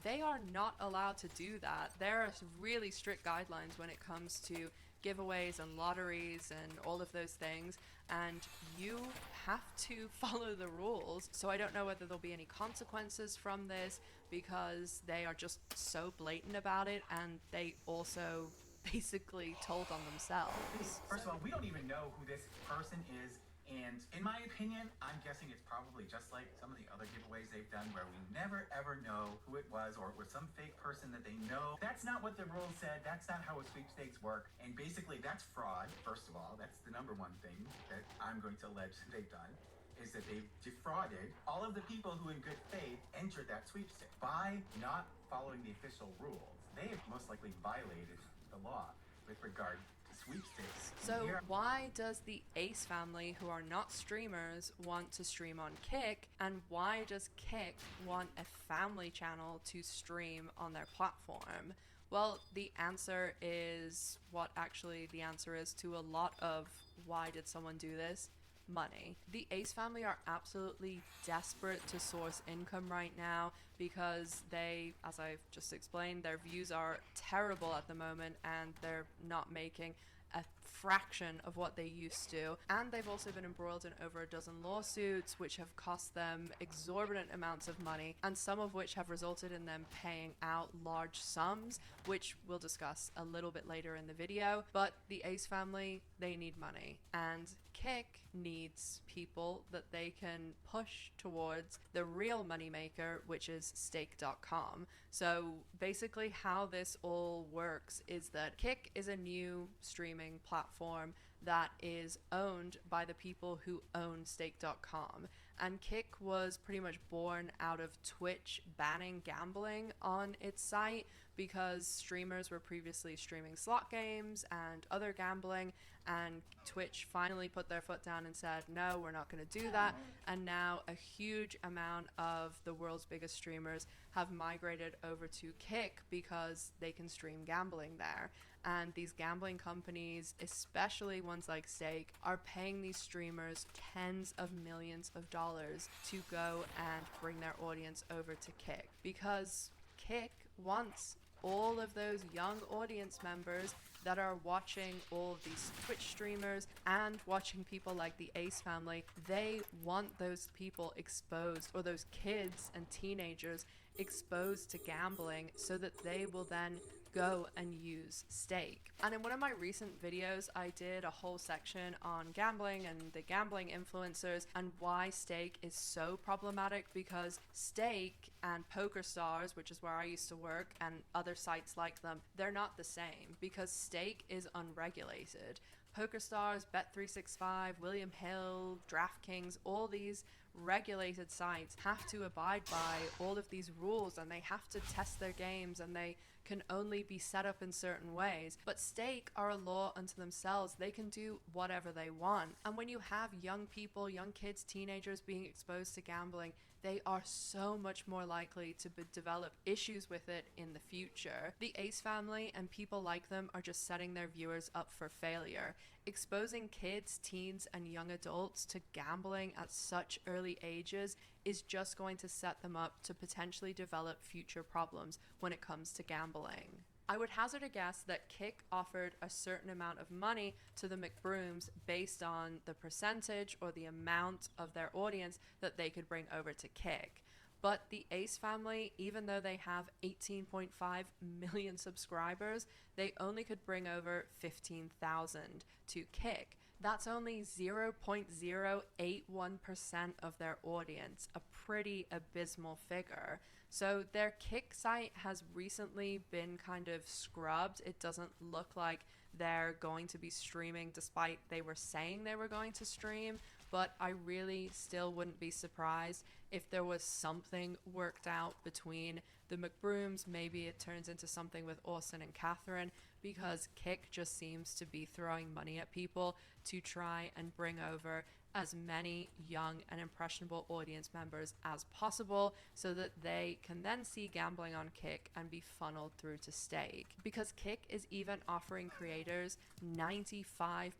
They are not allowed to do that. There are really strict guidelines when it comes to giveaways and lotteries and all of those things, and you have to follow the rules. So I don't know whether there'll be any consequences from this, because they are just so blatant about it, and they also basically told on themselves. First of all, we don't even know who this person is, and in my opinion, I'm guessing it's probably just like some of the other giveaways they've done where we never ever know who it was, or it was some fake person that they know. That's not what the rules said. That's not how a sweepstakes work, and basically that's fraud. First of all, that's the number one thing that I'm going to allege they've done, is that they've defrauded all of the people who in good faith entered that sweepstakes. By not following the official rules, they have most likely violated the law with regard to sweepstakes. So why does the Ace family, who are not streamers, want to stream on Kick, and why does Kick want a family channel to stream on their platform? Well, the answer is what actually the answer is to a lot of why did someone do this. money. The Ace family are absolutely desperate to source income right now because they, as I've just explained, their views are terrible at the moment and they're not making a fraction of what they used to. And they've also been embroiled in over a dozen lawsuits which have cost them exorbitant amounts of money, and some of which have resulted in them paying out large sums, which we'll discuss a little bit later in the video. But the Ace family, they need money, and Kick needs people that they can push towards the real moneymaker, which is stake.com. So basically how this all works is that Kick is a new streaming platform that is owned by the people who own stake.com. And Kick was pretty much born out of Twitch banning gambling on its site because streamers were previously streaming slot games and other gambling, and Twitch finally put their foot down and said, no, we're not going to do that. And now a huge amount of the world's biggest streamers have migrated over to Kick because they can stream gambling there. And these gambling companies, especially ones like Stake, are paying these streamers tens of millions of dollars to go and bring their audience over to Kick, because Kick wants all of those young audience members that are watching all of these Twitch streamers and watching people like the Ace family. They want those people exposed, or those kids and teenagers exposed to gambling, so that they will then go and use Stake. And in one of my recent videos, I did a whole section on gambling and the gambling influencers and why Stake is so problematic, because Stake and PokerStars, which is where I used to work, and other sites like them, they're not the same, because Stake is unregulated. PokerStars, Bet365, William Hill, DraftKings, all these regulated sites have to abide by all of these rules, and they have to test their games, and they can only be set up in certain ways. But Stake are a law unto themselves. They can do whatever they want. And when you have young people, young kids, teenagers being exposed to gambling, they are so much more likely to develop issues with it in the future. The Ace family and people like them are just setting their viewers up for failure. Exposing kids, teens, and young adults to gambling at such early ages is just going to set them up to potentially develop future problems when it comes to gambling. I would hazard a guess that Kick offered a certain amount of money to the McBrooms based on the percentage or the amount of their audience that they could bring over to Kick. But the Ace family, even though they have 18.5 million subscribers, they only could bring over 15,000 to Kick. That's only 0.081% of their audience, a pretty abysmal figure. So their Kick site has recently been kind of scrubbed. It doesn't look like they're going to be streaming, despite they were saying they were going to stream. But I really still wouldn't be surprised if there was something worked out between the McBrooms. Maybe it turns into something with Austin and Catherine, because Kick just seems to be throwing money at people to try and bring over as many young and impressionable audience members as possible, so that they can then see gambling on Kick and be funneled through to Stake. Because Kick is even offering creators 95%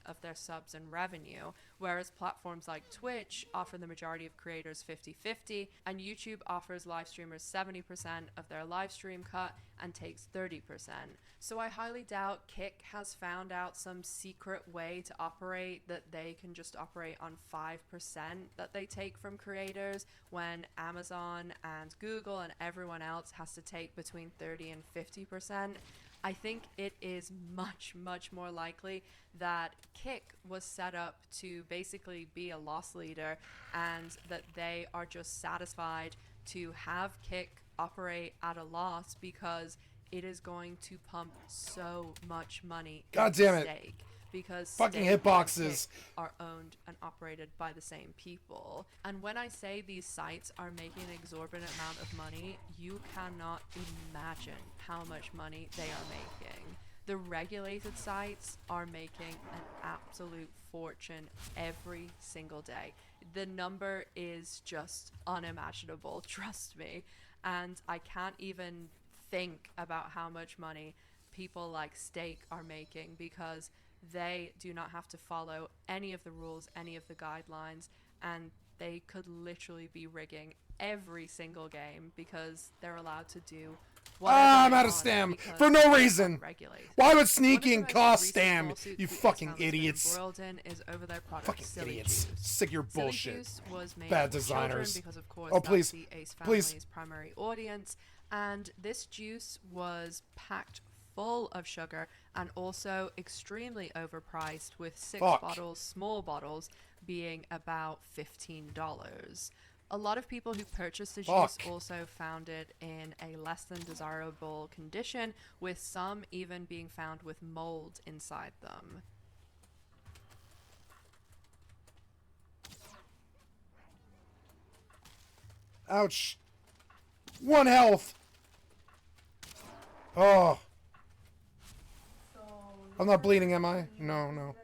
of their subs and revenue, whereas platforms like Twitch offer the majority of creators 50-50, and YouTube offers live streamers 70% of their live stream cut and takes 30%. So I highly doubt Kick has found out some secret way to operate, that they can just operate on 5% that they take from creators, when Amazon and Google and everyone else has to take between 30 and 50%. I think it is much, much more likely that Kick was set up to basically be a loss leader, and that they are just satisfied to have Kick operate at a loss, because it is going to pump so much money God damn it. Stake, because Fucking Stake hitboxes and Kick are owned and operated by the same people. And when I say these sites are making an exorbitant amount of money, you cannot imagine how much money they are making. The regulated sites are making an absolute fortune every single day. The number is just unimaginable, trust me. And I can't even think about how much money people like Stake are making, because they do not have to follow any of the rules, any of the guidelines, and they could literally be rigging every single game because they're allowed to do whatever I'm they out of want stam because for no they're reason. unregulated. Why would One of the sneaking most cost recent stam? lawsuits You the Ace fucking family's been idiots. embroiled in is over their product, Fucking Silly idiots. Juice. Sick of your Silly bullshit. Juice was made Bad for designers. children because, of course, Oh, that's please. the Ace Please. family's primary audience. And this juice was packed full of sugar and also extremely overpriced, with 6 Fuck. bottles, small bottles, being about $15. A lot of people who purchased the juice Fuck. also found it in a less than desirable condition, with some even being found with mold inside them. Ouch. 1 health. Oh. So I'm not bleeding, am I? No, no.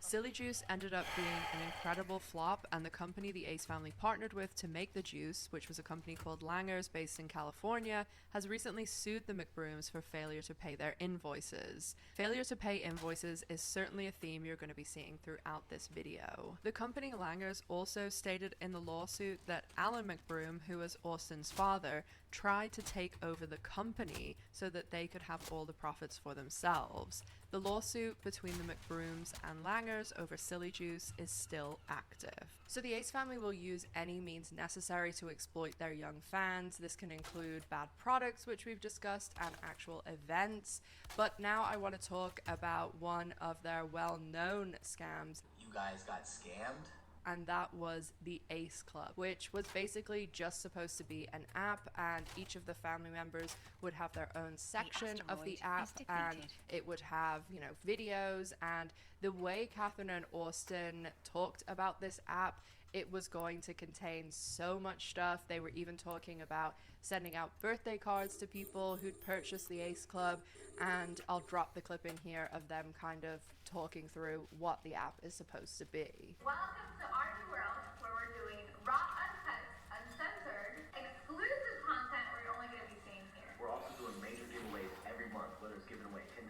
Silly Juice ended up being an incredible flop, and the company the Ace family partnered with to make the juice, which was a company called Langers based in California, has recently sued the McBrooms for failure to pay their invoices. Failure to pay invoices is certainly a theme you're going to be seeing throughout this video. The company Langers also stated in the lawsuit that Alan McBroom, who was Austin's father, tried to take over the company so that they could have all the profits for themselves. The lawsuit between the McBrooms and Langers over Silly Juice is still active. So the Ace family will use any means necessary to exploit their young fans. This can include bad products, which we've discussed, and actual events. But now I want to talk about one of their well-known scams. You guys got scammed? And that was the Ace Club, which was basically just supposed to be an app, and each of the family members would have their own section of the app, and it would have, you know, videos. And the way Catherine and Austin talked about this app, it was going to contain so much stuff. They were even talking about sending out birthday cards to people who'd purchased the Ace Club, and I'll drop the clip in here of them kind of talking through what the app is supposed to be. Welcome to our new world, where we're doing raw, uncut, uncensored, exclusive content we're only going to be seeing here. We're also doing major giveaways every month, whether it's giving away $10,000,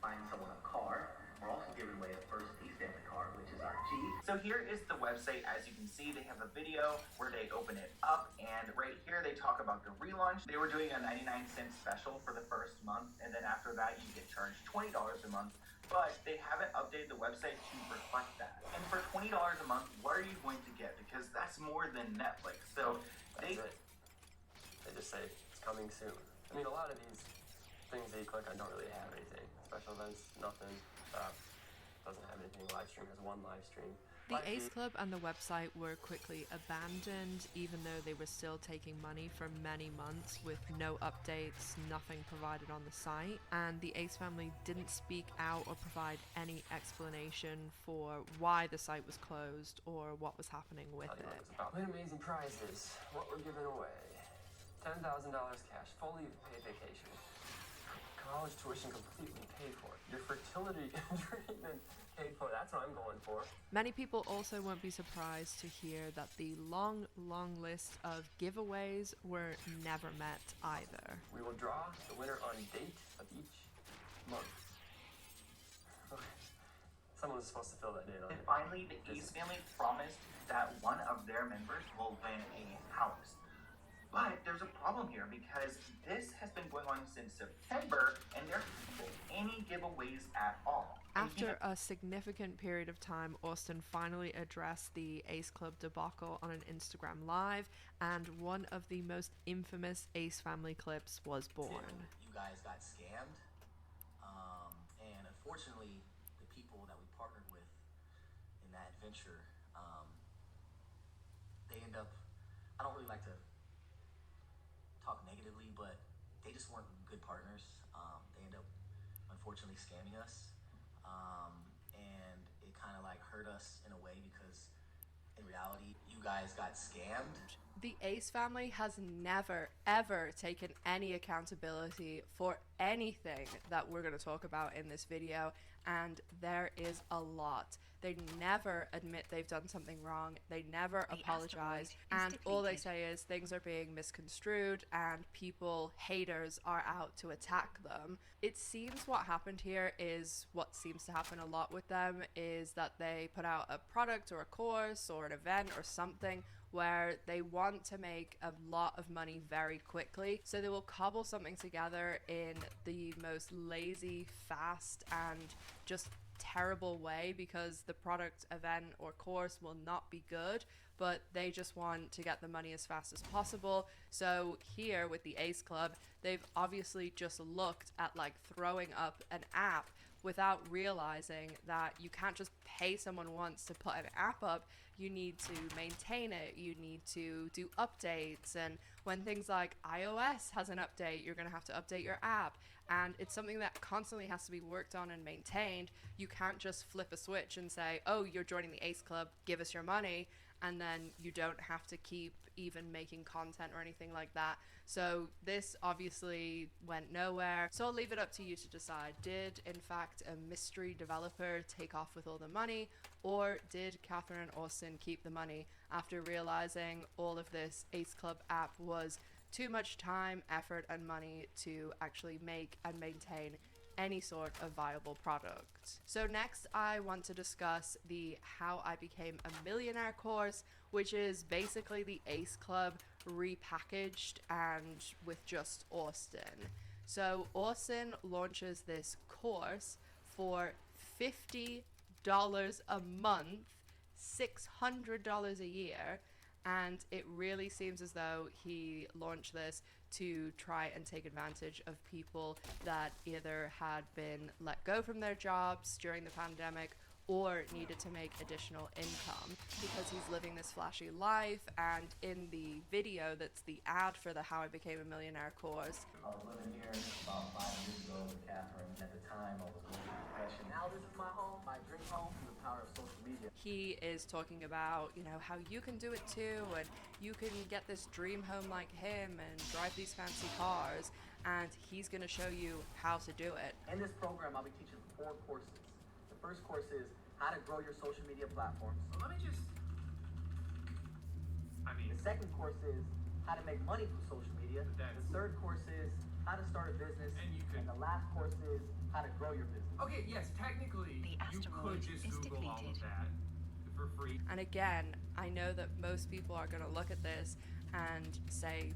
buying someone a car. We're also giving away the first East family car, which is our G. So here is the website. As you can see, they have a video where they open it up, and right here they talk about the relaunch. They were doing a 99-cent special for the first month, and then after that you get charged $20 a month. But they haven't updated the website to reflect that. And for $20 a month, what are you going to get? Because that's more than Netflix. So they just say it's coming soon. I mean, a lot of these things that you click on don't really have anything. Special events, nothing. Doesn't have anything. Live stream has 1 live stream. The Ace Club and the website were quickly abandoned, even though they were still taking money for many months with no updates, nothing provided on the site. And the Ace family didn't speak out or provide any explanation for why the site was closed or what was happening with it. Win amazing prizes. What we're giving away: $10,000 cash, fully paid vacation, college tuition completely paid for, your fertility treatment paid for. That's what I'm going for. Many people also won't be surprised to hear that the long list of giveaways were never met either. We will draw the winner on date of each month. Someone was supposed to fill that in. And finally, the Ace family promised that one of their members will win a house. But there's a problem here, because this has been going on since September, and there haven't been any giveaways at all. After a significant period of time, Austin finally addressed the Ace Club debacle on an Instagram Live, and one of the most infamous Ace family clips was born. You guys got scammed, and unfortunately, the people that we partnered with in that adventure, they end up, I don't really like to talk negatively, but they just weren't good partners. They end up unfortunately scamming us, and it kind of like hurt us in a way, because in reality, you guys got scammed. The Ace family has never, ever taken any accountability for anything that we're going to talk about in this video, and there is a lot. They never admit they've done something wrong, they never apologize, and all they say is things are being misconstrued and people, haters, are out to attack them. It seems what happened here is what seems to happen a lot with them, is that they put out a product or a course or an event or something where they want to make a lot of money very quickly. So they will cobble something together in the most lazy, fast, and just terrible way, because the product, event, or course will not be good, but they just want to get the money as fast as possible. So here with the Ace Club, they've obviously just looked at like throwing up an app without realizing that you can't just pay someone once to put an app up. You need to maintain it, you need to do updates, and when things like iOS has an update, you're going to have to update your app, and it's something that constantly has to be worked on and maintained. You can't just flip a switch and say, oh, you're joining the Ace Club, give us your money, and then you don't have to keep even making content or anything like that. So this obviously went nowhere. So I'll leave it up to you to decide. Did, in fact, a mystery developer take off with all the money, or did Catherine and Austin keep the money after realizing all of this Ace Club app was too much time, effort, and money to actually make and maintain any sort of viable product? So next I want to discuss the How I Became a Millionaire course, which is basically the Ace Club repackaged and with just Austin. So Austin launches this course for $50 a month, $600 a year, and it really seems as though he launched this to try and take advantage of people that either had been let go from their jobs during the pandemic or needed to make additional income, because he's living this flashy life. And in the video that's the ad for the How I Became a Millionaire course, I was living here about 5 years ago with Catherine. At the time, I was going through depression. Now this is my home, my dream home, through the power of social media. he is talking about, you know, how you can do it too, and you can get this dream home like him and drive these fancy cars, and he's going to show you how to do it. In this program, I'll be teaching 4 courses. The first course is how to grow your social media platforms. So let me just. The second course is how to make money through social media. The third course is how to start a business. And the last course is how to grow your business. Okay, yes, technically, you could just Google all of that for free. And again, I know that most people are going to look at this and say,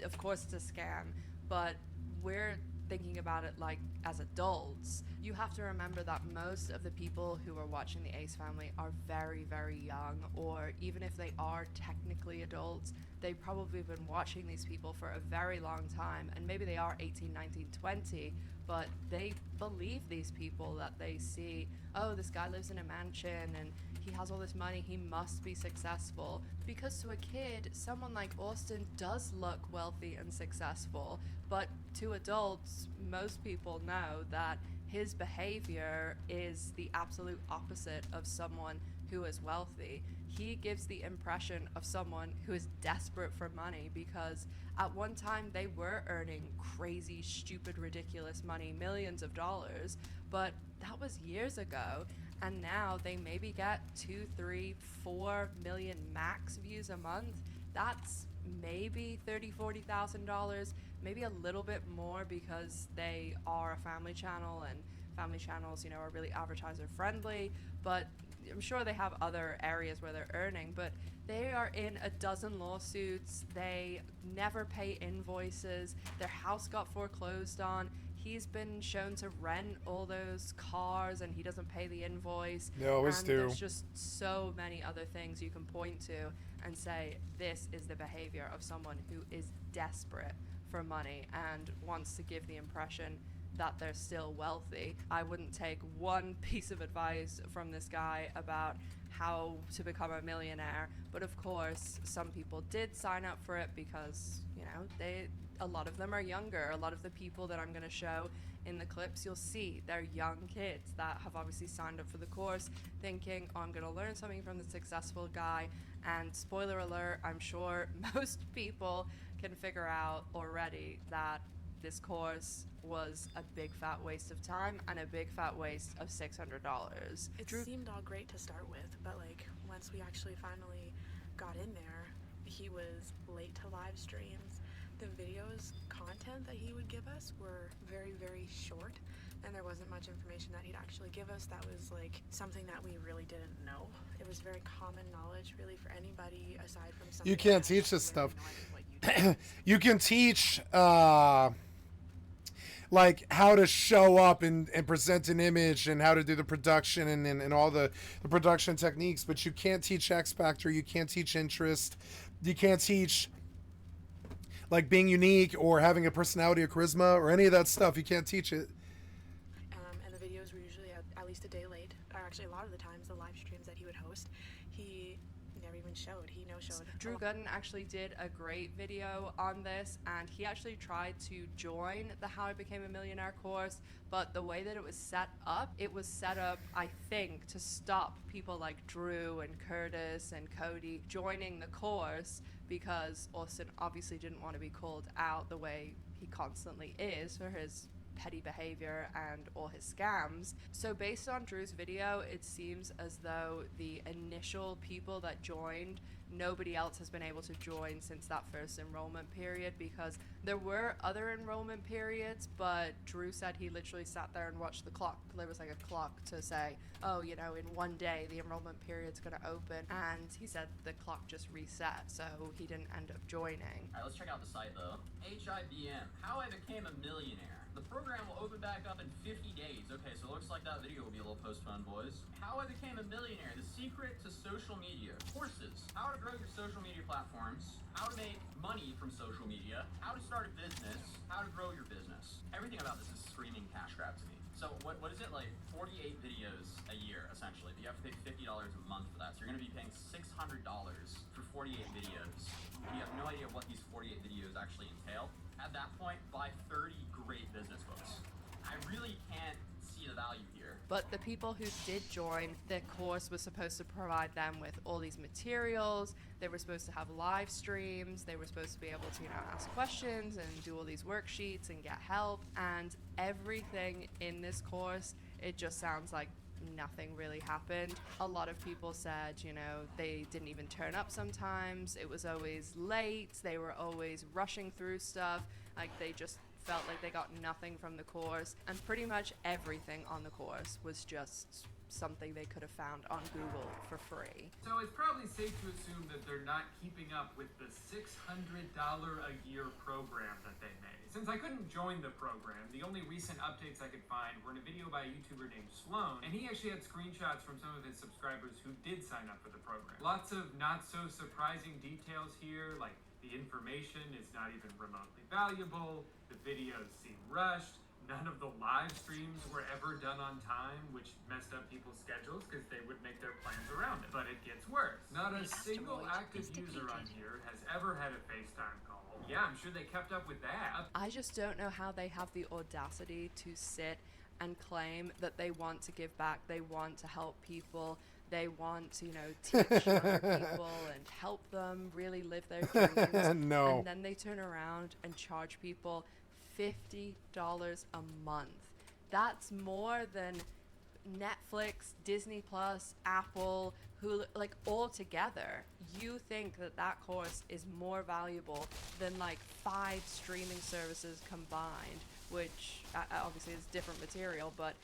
of course it's a scam, but we're thinking about it like as adults. You have to remember that most of the people who are watching the Ace family are very, very young, or even if they are technically adults, they've probably been watching these people for a very long time, and maybe they are 18, 19, 20, but they believe these people that they see, oh, this guy lives in a mansion and he has all this money, he must be successful. Because to a kid, someone like Austin does look wealthy and successful, but to adults, most people know that his behavior is the absolute opposite of someone who is wealthy. He gives the impression of someone who is desperate for money, because at one time they were earning crazy, stupid, ridiculous money, millions of dollars, but that was years ago. And now they maybe get 2, 3, 4 million max views a month. That's maybe $30,000, $40,000, maybe a little bit more, because they are a family channel, and family channels, you know, are really advertiser friendly. But I'm sure they have other areas where they're earning, but they are in a dozen lawsuits. They never pay invoices. Their house got foreclosed on. He's been shown to rent all those cars and he doesn't pay the invoice. They always and do. There's just so many other things you can point to and say, this is the behavior of someone who is desperate for money and wants to give the impression that they're still wealthy. I wouldn't take one piece of advice from this guy about how to become a millionaire, but of course some people did sign up for it because, you know, a lot of them are younger. A lot of the people that I'm going to show in the clips, you'll see they're young kids that have obviously signed up for the course thinking, oh, I'm going to learn something from the successful guy. And spoiler alert, I'm sure most people can figure out already that this course was a big fat waste of time and a big fat waste of $600. It seemed all great to start with, but like once we actually finally got in there, he was late to live streams. The videos content that he would give us were very, very short, and there wasn't much information that he'd actually give us that was like something that we really didn't know. It was very common knowledge really for anybody aside from somebody. You can't teach this stuff. You can teach like how to show up and present an image and how to do the production and all the production techniques, but you can't teach X Factor, you can't teach interest, you can't teach like being unique or having a personality or charisma or any of that stuff. You can't teach it. And the videos were usually at least a day late, or actually a lot of the times the live streams that he would host, he never even showed. He no-showed. Drew Gooden actually did a great video on this, and he actually tried to join the How I Became a Millionaire course, but the way that it was set up, I think, to stop people like Drew and Curtis and Cody joining the course, because Austin obviously didn't want to be called out the way he constantly is for his petty behavior and all his scams. So based on Drew's video, it seems as though the initial people that joined, nobody else has been able to join since that first enrollment period, because there were other enrollment periods, but Drew said he literally sat there and watched the clock. There was like a clock to say, oh, you know, in one day the enrollment period's going to open, and he said the clock just reset, so he didn't end up joining. Alright, let's check out the site though. HIBM, How I Became a Millionaire. The program will open back up in 50 days. Okay, so it looks like that video will be a little postponed, boys. How I Became a Millionaire, the secret to social media. Courses, how to grow your social media platforms, how to make money from social media, how to start a business, how to grow your business. Everything about this is screaming cash grab to me. So what is it, like 48 videos a year, essentially, but you have to pay $50 a month for that. So you're gonna be paying $600 for 48 videos. And you have no idea what these 48 videos actually entail. At that point, buy 30 great business books. I really can't see the value here. But the people who did join, the course was supposed to provide them with all these materials. They were supposed to have live streams. They were supposed to be able to, you know, ask questions and do all these worksheets and get help. And everything in this course, it just sounds like nothing really happened. A lot of people said, you know, they didn't even turn up sometimes. It was always late. They were always rushing through stuff. Like, they just felt like they got nothing from the course. And pretty much everything on the course was just something they could have found on Google for free. So it's probably safe to assume that they're not keeping up with the $600 a year program that they made. Since I couldn't join the program, the only recent updates I could find were in a video by a YouTuber named Sloan, and he actually had screenshots from some of his subscribers who did sign up for the program. Lots of not so surprising details here, like the information is not even remotely valuable, the videos seem rushed, none of the live streams were ever done on time, which messed up people's schedules because they would make their plans around it. But it gets worse. Not a single active user on here has ever had a FaceTime call. Yeah, I'm sure they kept up with that. I just don't know how they have the audacity to sit and claim that they want to give back, they want to help people, they want to, you know, teach other people and help them really live their dreams. No. And then they turn around and charge people $50 a month. That's more than Netflix, Disney Plus, Apple, Hulu, like all together. You think that that course is more valuable than like 5 streaming services combined, which obviously is different material, but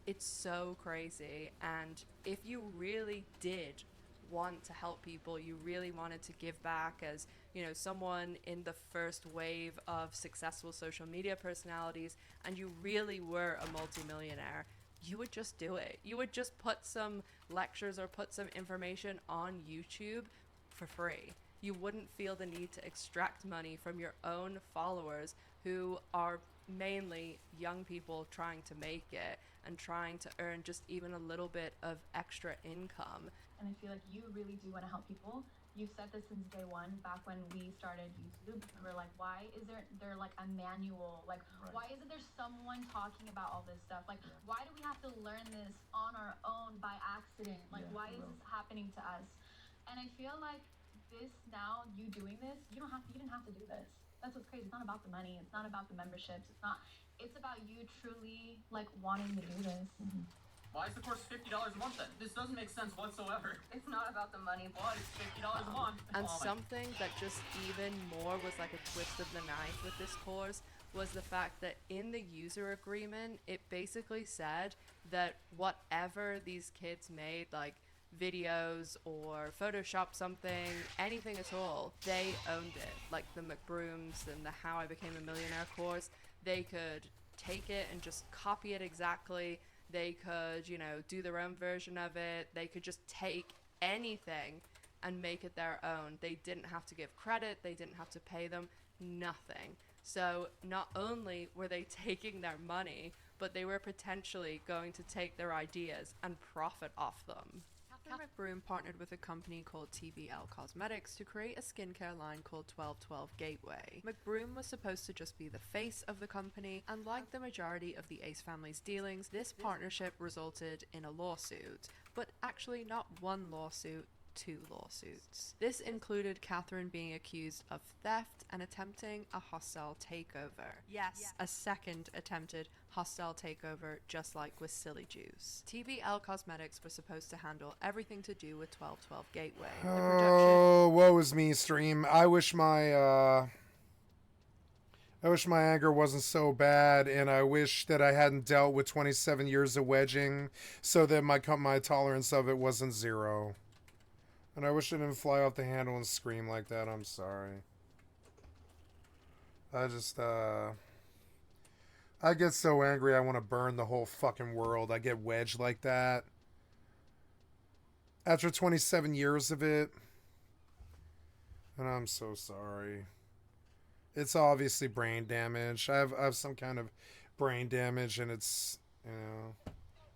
it's so crazy. And if you really did want to help people, you really wanted to give back as, you know, someone in the first wave of successful social media personalities, and you really were a multimillionaire, you would just do it. You would just put some lectures or put some information on YouTube for free. You wouldn't feel the need to extract money from your own followers, who are mainly young people trying to make it and trying to earn just even a little bit of extra income. And I feel like you really do want to help people. you've said this since day one, back when we started YouTube. We're like, why is there like a manual? Like, why isn't there someone talking about all this stuff? Like, why do we have to learn this on our own by accident? Like, why is this happening to us? And I feel like this now, you doing this, you didn't have to do this. That's what's crazy. It's not about the money. It's not about the memberships. It's about you truly like wanting to do this. Why is the course $50 a month then? This doesn't make sense whatsoever. It's not about the money, but it's $50 a month. And Oh my- something that just even more was like a twist of the knife with this course was the fact that in the user agreement, it basically said that whatever these kids made, like videos or Photoshop something, anything at all, they owned it. Like the McBrooms and the How I Became a Millionaire course, they could take it and just copy it exactly. They could, do their own version of it. They could just take anything and make it their own. They didn't have to give credit. They didn't have to pay them nothing. So not only were they taking their money, but they were potentially going to take their ideas and profit off them. Catherine McBroom partnered with a company called TBL Cosmetics to create a skincare line called 1212 Gateway. McBroom was supposed to just be the face of the company, and like the majority of the Ace family's dealings, this partnership resulted in a lawsuit. But actually not one lawsuit, 2 lawsuits. This included Catherine being accused of theft and attempting a hostile takeover. Yes, a second attempted hostile takeover, just like with Silly Juice. TBL Cosmetics was supposed to handle everything to do with 1212 Gateway. The production. Oh, woe is me, stream. I wish my anger wasn't so bad, and I wish that I hadn't dealt with 27 years of wedging, so that my tolerance of it wasn't 0. And I wish I didn't fly off the handle and scream like that. I'm sorry. I get so angry I want to burn the whole fucking world. I get wedged like that. After 27 years of it. And I'm so sorry. It's obviously brain damage. I have some kind of brain damage, and it's,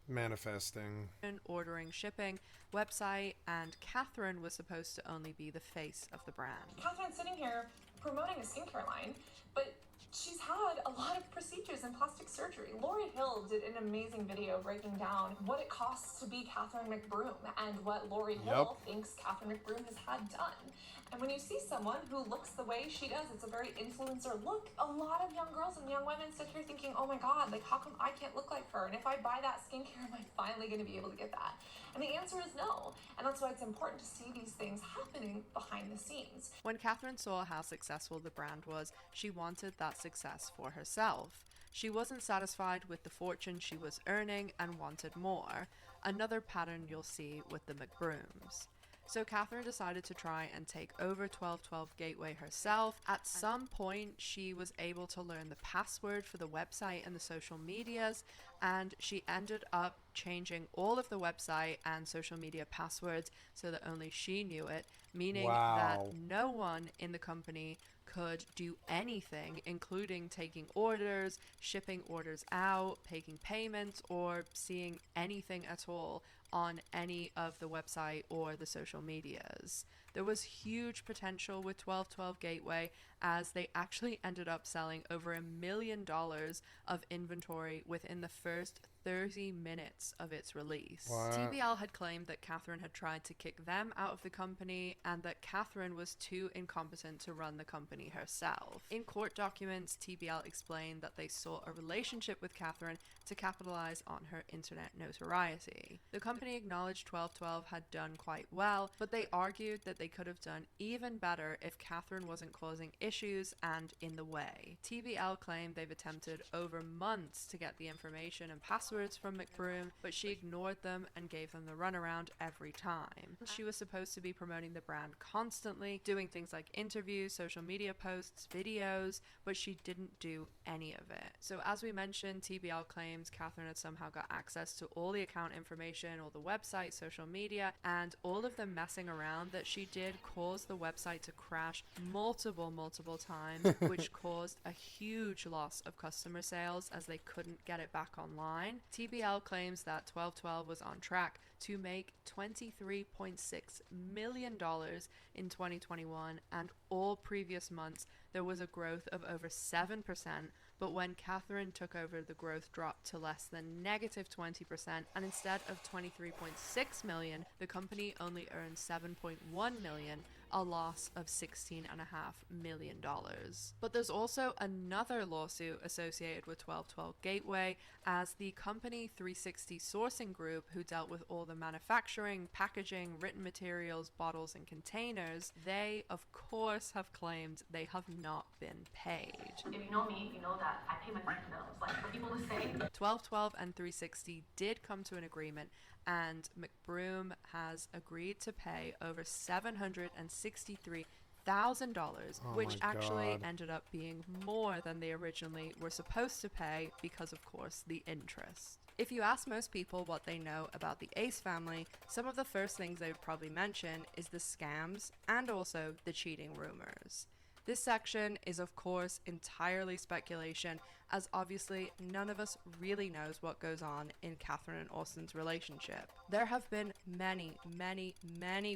manifesting. Ordering, shipping, website, and Catherine was supposed to only be the face of the brand. Catherine's sitting here promoting a skincare line, but she's had a lot of procedures and plastic surgery. Lori Hill did an amazing video breaking down what it costs to be Catherine McBroom and what Lori Hill thinks Catherine McBroom has had done. And when you see someone who looks the way she does, it's a very influencer look. A lot of young girls and young women sit here thinking, oh my God, like how come I can't look like her? And if I buy that skincare, am I finally going to be able to get that? And the answer is no. And that's why it's important to see these things happening behind the scenes. When Catherine saw how successful the brand was, she wanted that success for herself. She wasn't satisfied with the fortune she was earning and wanted more. Another pattern you'll see with the McBrooms. So Catherine decided to try and take over 1212 Gateway herself. At some point, she was able to learn the password for the website and the social medias, and she ended up changing all of the website and social media passwords so that only she knew it, meaning that no one in the company could do anything, including taking orders, shipping orders out, taking payments, or seeing anything at all on any of the website or the social medias. There was huge potential with 1212 Gateway, as they actually ended up selling over $1 million of inventory within the first 30 minutes of its release. What? TBL had claimed that Catherine had tried to kick them out of the company and that Catherine was too incompetent to run the company herself. In court documents, TBL explained that they sought a relationship with Catherine to capitalize on her internet notoriety. The company acknowledged 1212 had done quite well, but they argued that they could have done even better if Catherine wasn't causing issues and in the way. TBL claimed they've attempted over months to get the information and passwords from McBroom, but she ignored them and gave them the runaround every time. She was supposed to be promoting the brand constantly, doing things like interviews, social media posts, videos, but she didn't do any of it. So as we mentioned, TBL claims Catherine had somehow got access to all the account information, all the website, social media, and all of the messing around that she did caused the website to crash multiple times, which caused a huge loss of customer sales as they couldn't get it back online. TBL claims that 1212 was on track to make $23.6 million in 2021, and all previous months there was a growth of over 7%, but when Catherine took over, the growth dropped to less than negative 20%, and instead of 23.6 million, the company only earned 7.1 million, a loss of $16.5 million. But there's also another lawsuit associated with 1212 Gateway, as the company 360 Sourcing Group, who dealt with all the manufacturing, packaging, written materials, bottles, and containers, they of course have claimed they have not been paid. If you know me, you know that I pay my rent bills. Like, for people to say 1212 and 360 did come to an agreement, and McBroom has agreed to pay over $763,000, which actually ended up being more than they originally were supposed to pay because, of course, the interest. If you ask most people what they know about the Ace family, some of the first things they would probably mention is the scams and also the cheating rumors. This section is of course entirely speculation, as obviously none of us really knows what goes on in Catherine and Austin's relationship. There have been many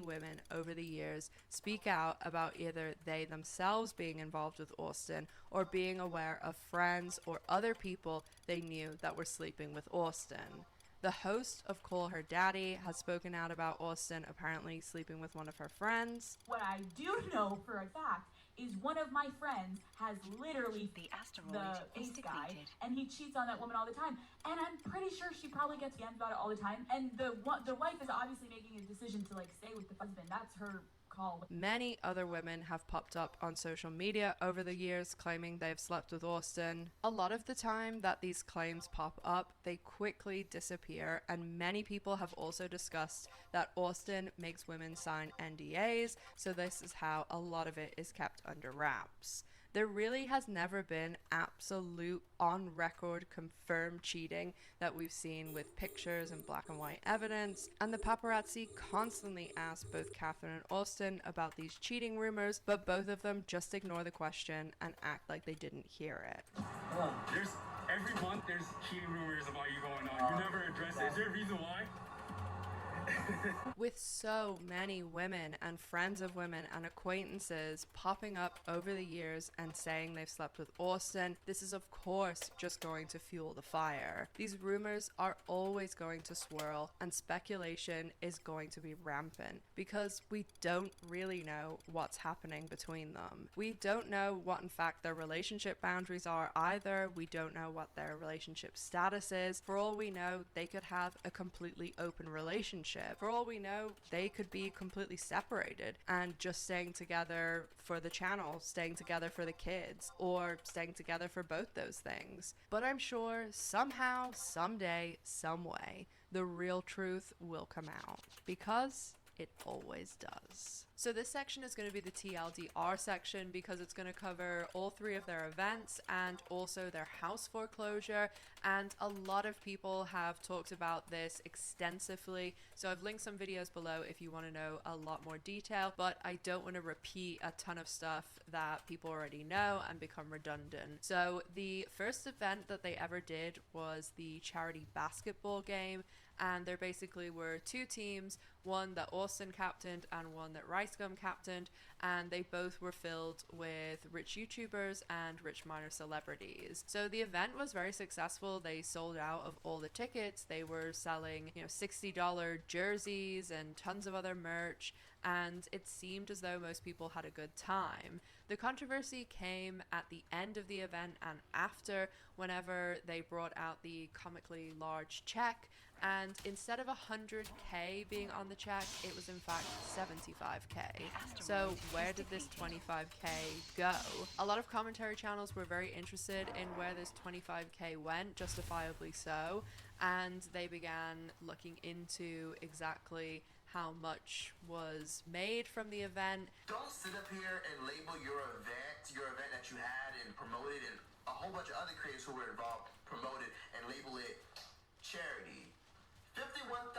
women over the years speak out about either they themselves being involved with Austin or being aware of friends or other people they knew that were sleeping with Austin. The host of Call Her Daddy has spoken out about Austin apparently sleeping with one of her friends. What I do know for a fact is one of my friends has literally the ace guy, and he cheats on that woman all the time. And I'm pretty sure she probably gets DMs about it all the time. And the wife is obviously making a decision to like stay with the husband. That's her call. Many other women have popped up on social media over the years claiming they've slept with Austin. A lot of the time that these claims pop up, they quickly disappear, and many people have also discussed that Austin makes women sign NDAs, so this is how a lot of it is kept under wraps. There really has never been absolute on-record confirmed cheating that we've seen with pictures and black and white evidence, and the paparazzi constantly ask both Catherine and Austin about these cheating rumors, but both of them just ignore the question and act like they didn't hear it. Every month there's cheating rumors about you going on. You never address it. Is there a reason why? With so many women and friends of women and acquaintances popping up over the years and saying they've slept with Austin, this is of course just going to fuel the fire. These rumors are always going to swirl, and speculation is going to be rampant because we don't really know what's happening between them. We don't know what in fact their relationship boundaries are either. We don't know what their relationship status is. For all we know, they could have a completely open relationship. For all we know, they could be completely separated and just staying together for the channel, staying together for the kids, or staying together for both those things. But I'm sure somehow, someday, some way, the real truth will come out, because it always does. So this section is going to be the TLDR section because it's going to cover all three of their events and also their house foreclosure, and a lot of people have talked about this extensively, so I've linked some videos below if you want to know a lot more detail, but I don't want to repeat a ton of stuff that people already know and become redundant. So the first event that they ever did was the charity basketball game, and there basically were two teams, one that Austin captained and one that Ricegum captained, and they both were filled with rich YouTubers and rich minor celebrities. So the event was very successful. They sold out of all the tickets. They were selling, $60 jerseys and tons of other merch, and it seemed as though most people had a good time. The controversy came at the end of the event and after, whenever they brought out the comically large check, and instead of 100k being on the check, it was in fact 75k. So where did this 25k go? A lot of commentary channels were very interested in where this 25k went, justifiably so, and they began looking into exactly how much was made from the event. Don't sit up here and label your event that you had and promoted, and a whole bunch of other creators who were involved promoted and label it charity. $51,000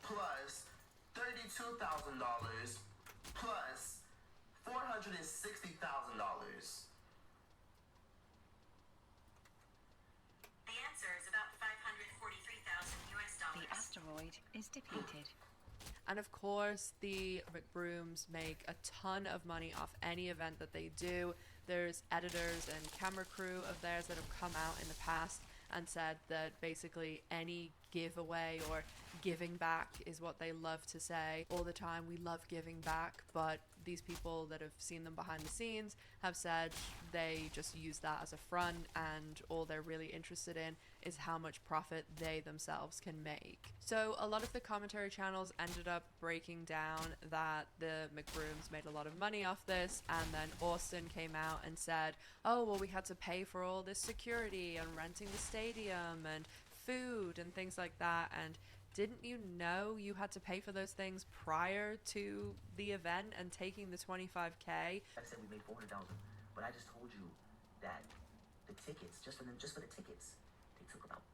plus $32,000 plus $460,000. The answer is about 543,000 US dollars. The asteroid is depleted. And of course, the McBrooms make a ton of money off any event that they do. There's editors and camera crew of theirs that have come out in the past and said that basically any giveaway or giving back is what they love to say all the time. We love giving back, but these people that have seen them behind the scenes have said they just use that as a front, and all they're really interested in is how much profit they themselves can make. So a lot of the commentary channels ended up breaking down that the McBrooms made a lot of money off this, and then Austin came out and said, oh, well, we had to pay for all this security and renting the stadium and food and things like that, and didn't you know you had to pay for those things prior to the event and taking the 25K? I said we made 400,000, but I just told you that the tickets, just for the tickets, they took about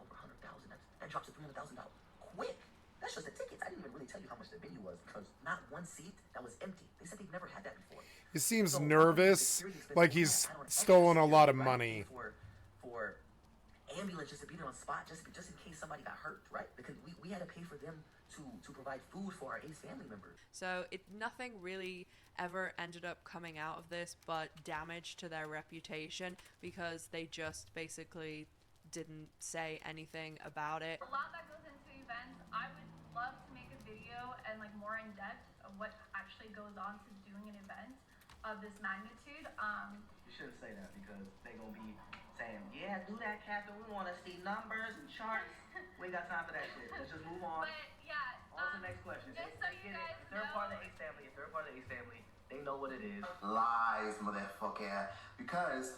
over 100,000. That drops to $300,000 quick. That's just the tickets. I didn't even really tell you how much the venue was, because not one seat that was empty. They said they've never had that before. He seems nervous, like he's stolen a lot of money. For ambulance just to be there on spot, just in case somebody got hurt, right? Because we had to pay for them to provide food for our Ace family members. So nothing really ever ended up coming out of this but damage to their reputation, because they just basically didn't say anything about it. A lot that goes into events. I would love to make a video and like more in depth of what actually goes on to doing an event of this magnitude. You shouldn't say that, because they're gonna be saying, yeah, do that, Captain. We want to see numbers and charts. We ain't got time for that shit. Let's just move on. But yeah, on to the next question. just so you guys if they're a part of the Ace family, they know what it is. Lies, motherfucker. Because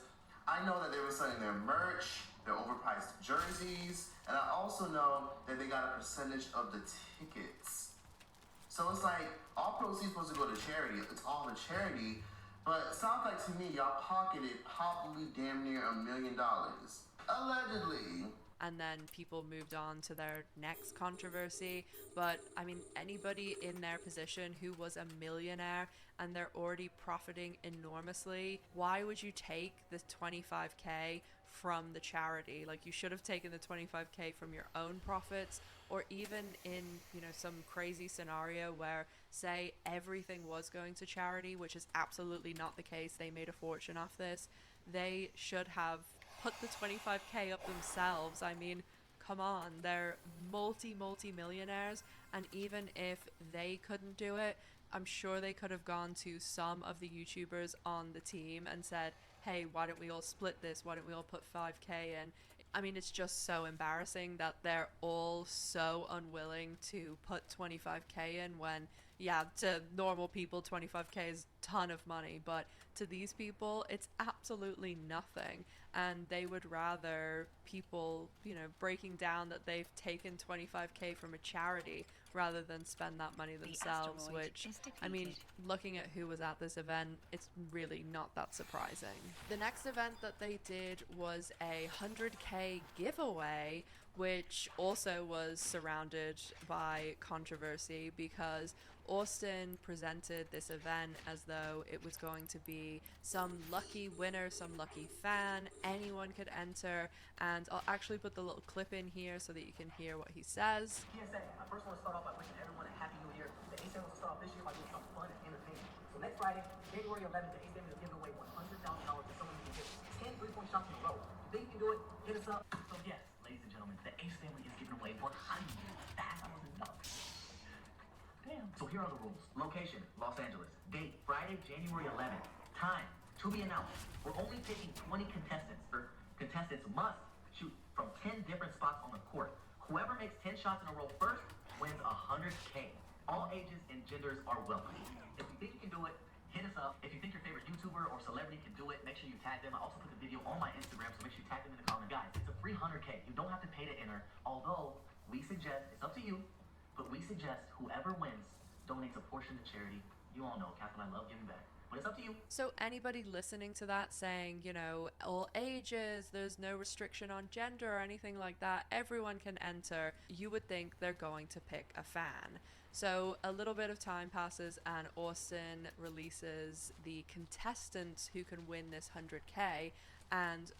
I know that they were selling their merch, their overpriced jerseys, and I also know that they got a percentage of the tickets. So it's like, all proceeds supposed to go to charity. It's all to charity. But it sounds like to me, y'all pocketed probably damn near $1 million. Allegedly. And then people moved on to their next controversy. But I mean, anybody in their position who was a millionaire and they're already profiting enormously, why would you take the 25K from the charity? Like, you should have taken the 25K from your own profits, or even in, you know, some crazy scenario where, say, everything was going to charity, which is absolutely not the case. They made a fortune off this. They should have put the 25K up themselves. I mean, come on, they're multi-millionaires, and even if they couldn't do it, I'm sure they could have gone to some of the YouTubers on the team and said, hey, why don't we all split this? Why don't we all put 5K in? I mean, it's just so embarrassing that they're all so unwilling to put 25K in when, yeah, to normal people, 25K is a ton of money, but to these people, it's absolutely nothing. And they would rather people, you know, breaking down that they've taken 25K from a charity rather than spend that money themselves, which, I mean, looking at who was at this event, it's really not that surprising. The next event that they did was a 100K giveaway, which also was surrounded by controversy, because Austin presented this event as though it was going to be some lucky winner, some lucky fan, anyone could enter, and I'll actually put the little clip in here so that you can hear what he says. PSA, I first want to start off by wishing everyone a happy new year. The Ace Family will start off this year by doing something fun and entertaining. So next Friday, January 11th, the Ace Family will give away $100,000 to someone who can get 10 3-point shots in a row. You think you can do it? Hit us up. So yes, ladies and gentlemen, the Ace Family is giving away $100,000. Damn. So here are the rules. Location, Los Angeles. Date, Friday, January 11th. Time, to be announced. We're only taking 20 contestants. Contestants must shoot from 10 different spots on the court. Whoever makes 10 shots in a row first wins $100K. All ages and genders are welcome. If you think you can do it, hit us up. If you think your favorite YouTuber or celebrity can do it, make sure you tag them. I also put the video on my Instagram, so make sure you tag them in the comments. Guys, it's a free $100K. You don't have to pay to enter, although we suggest, it's up to you, but we suggest whoever wins donates a portion to charity. You all know, Catherine, I love giving back. But it's up to you. So anybody listening to that saying, you know, all ages, there's no restriction on gender or anything like that, everyone can enter, you would think they're going to pick a fan. So a little bit of time passes and Austin releases the contestants who can win this 100K, and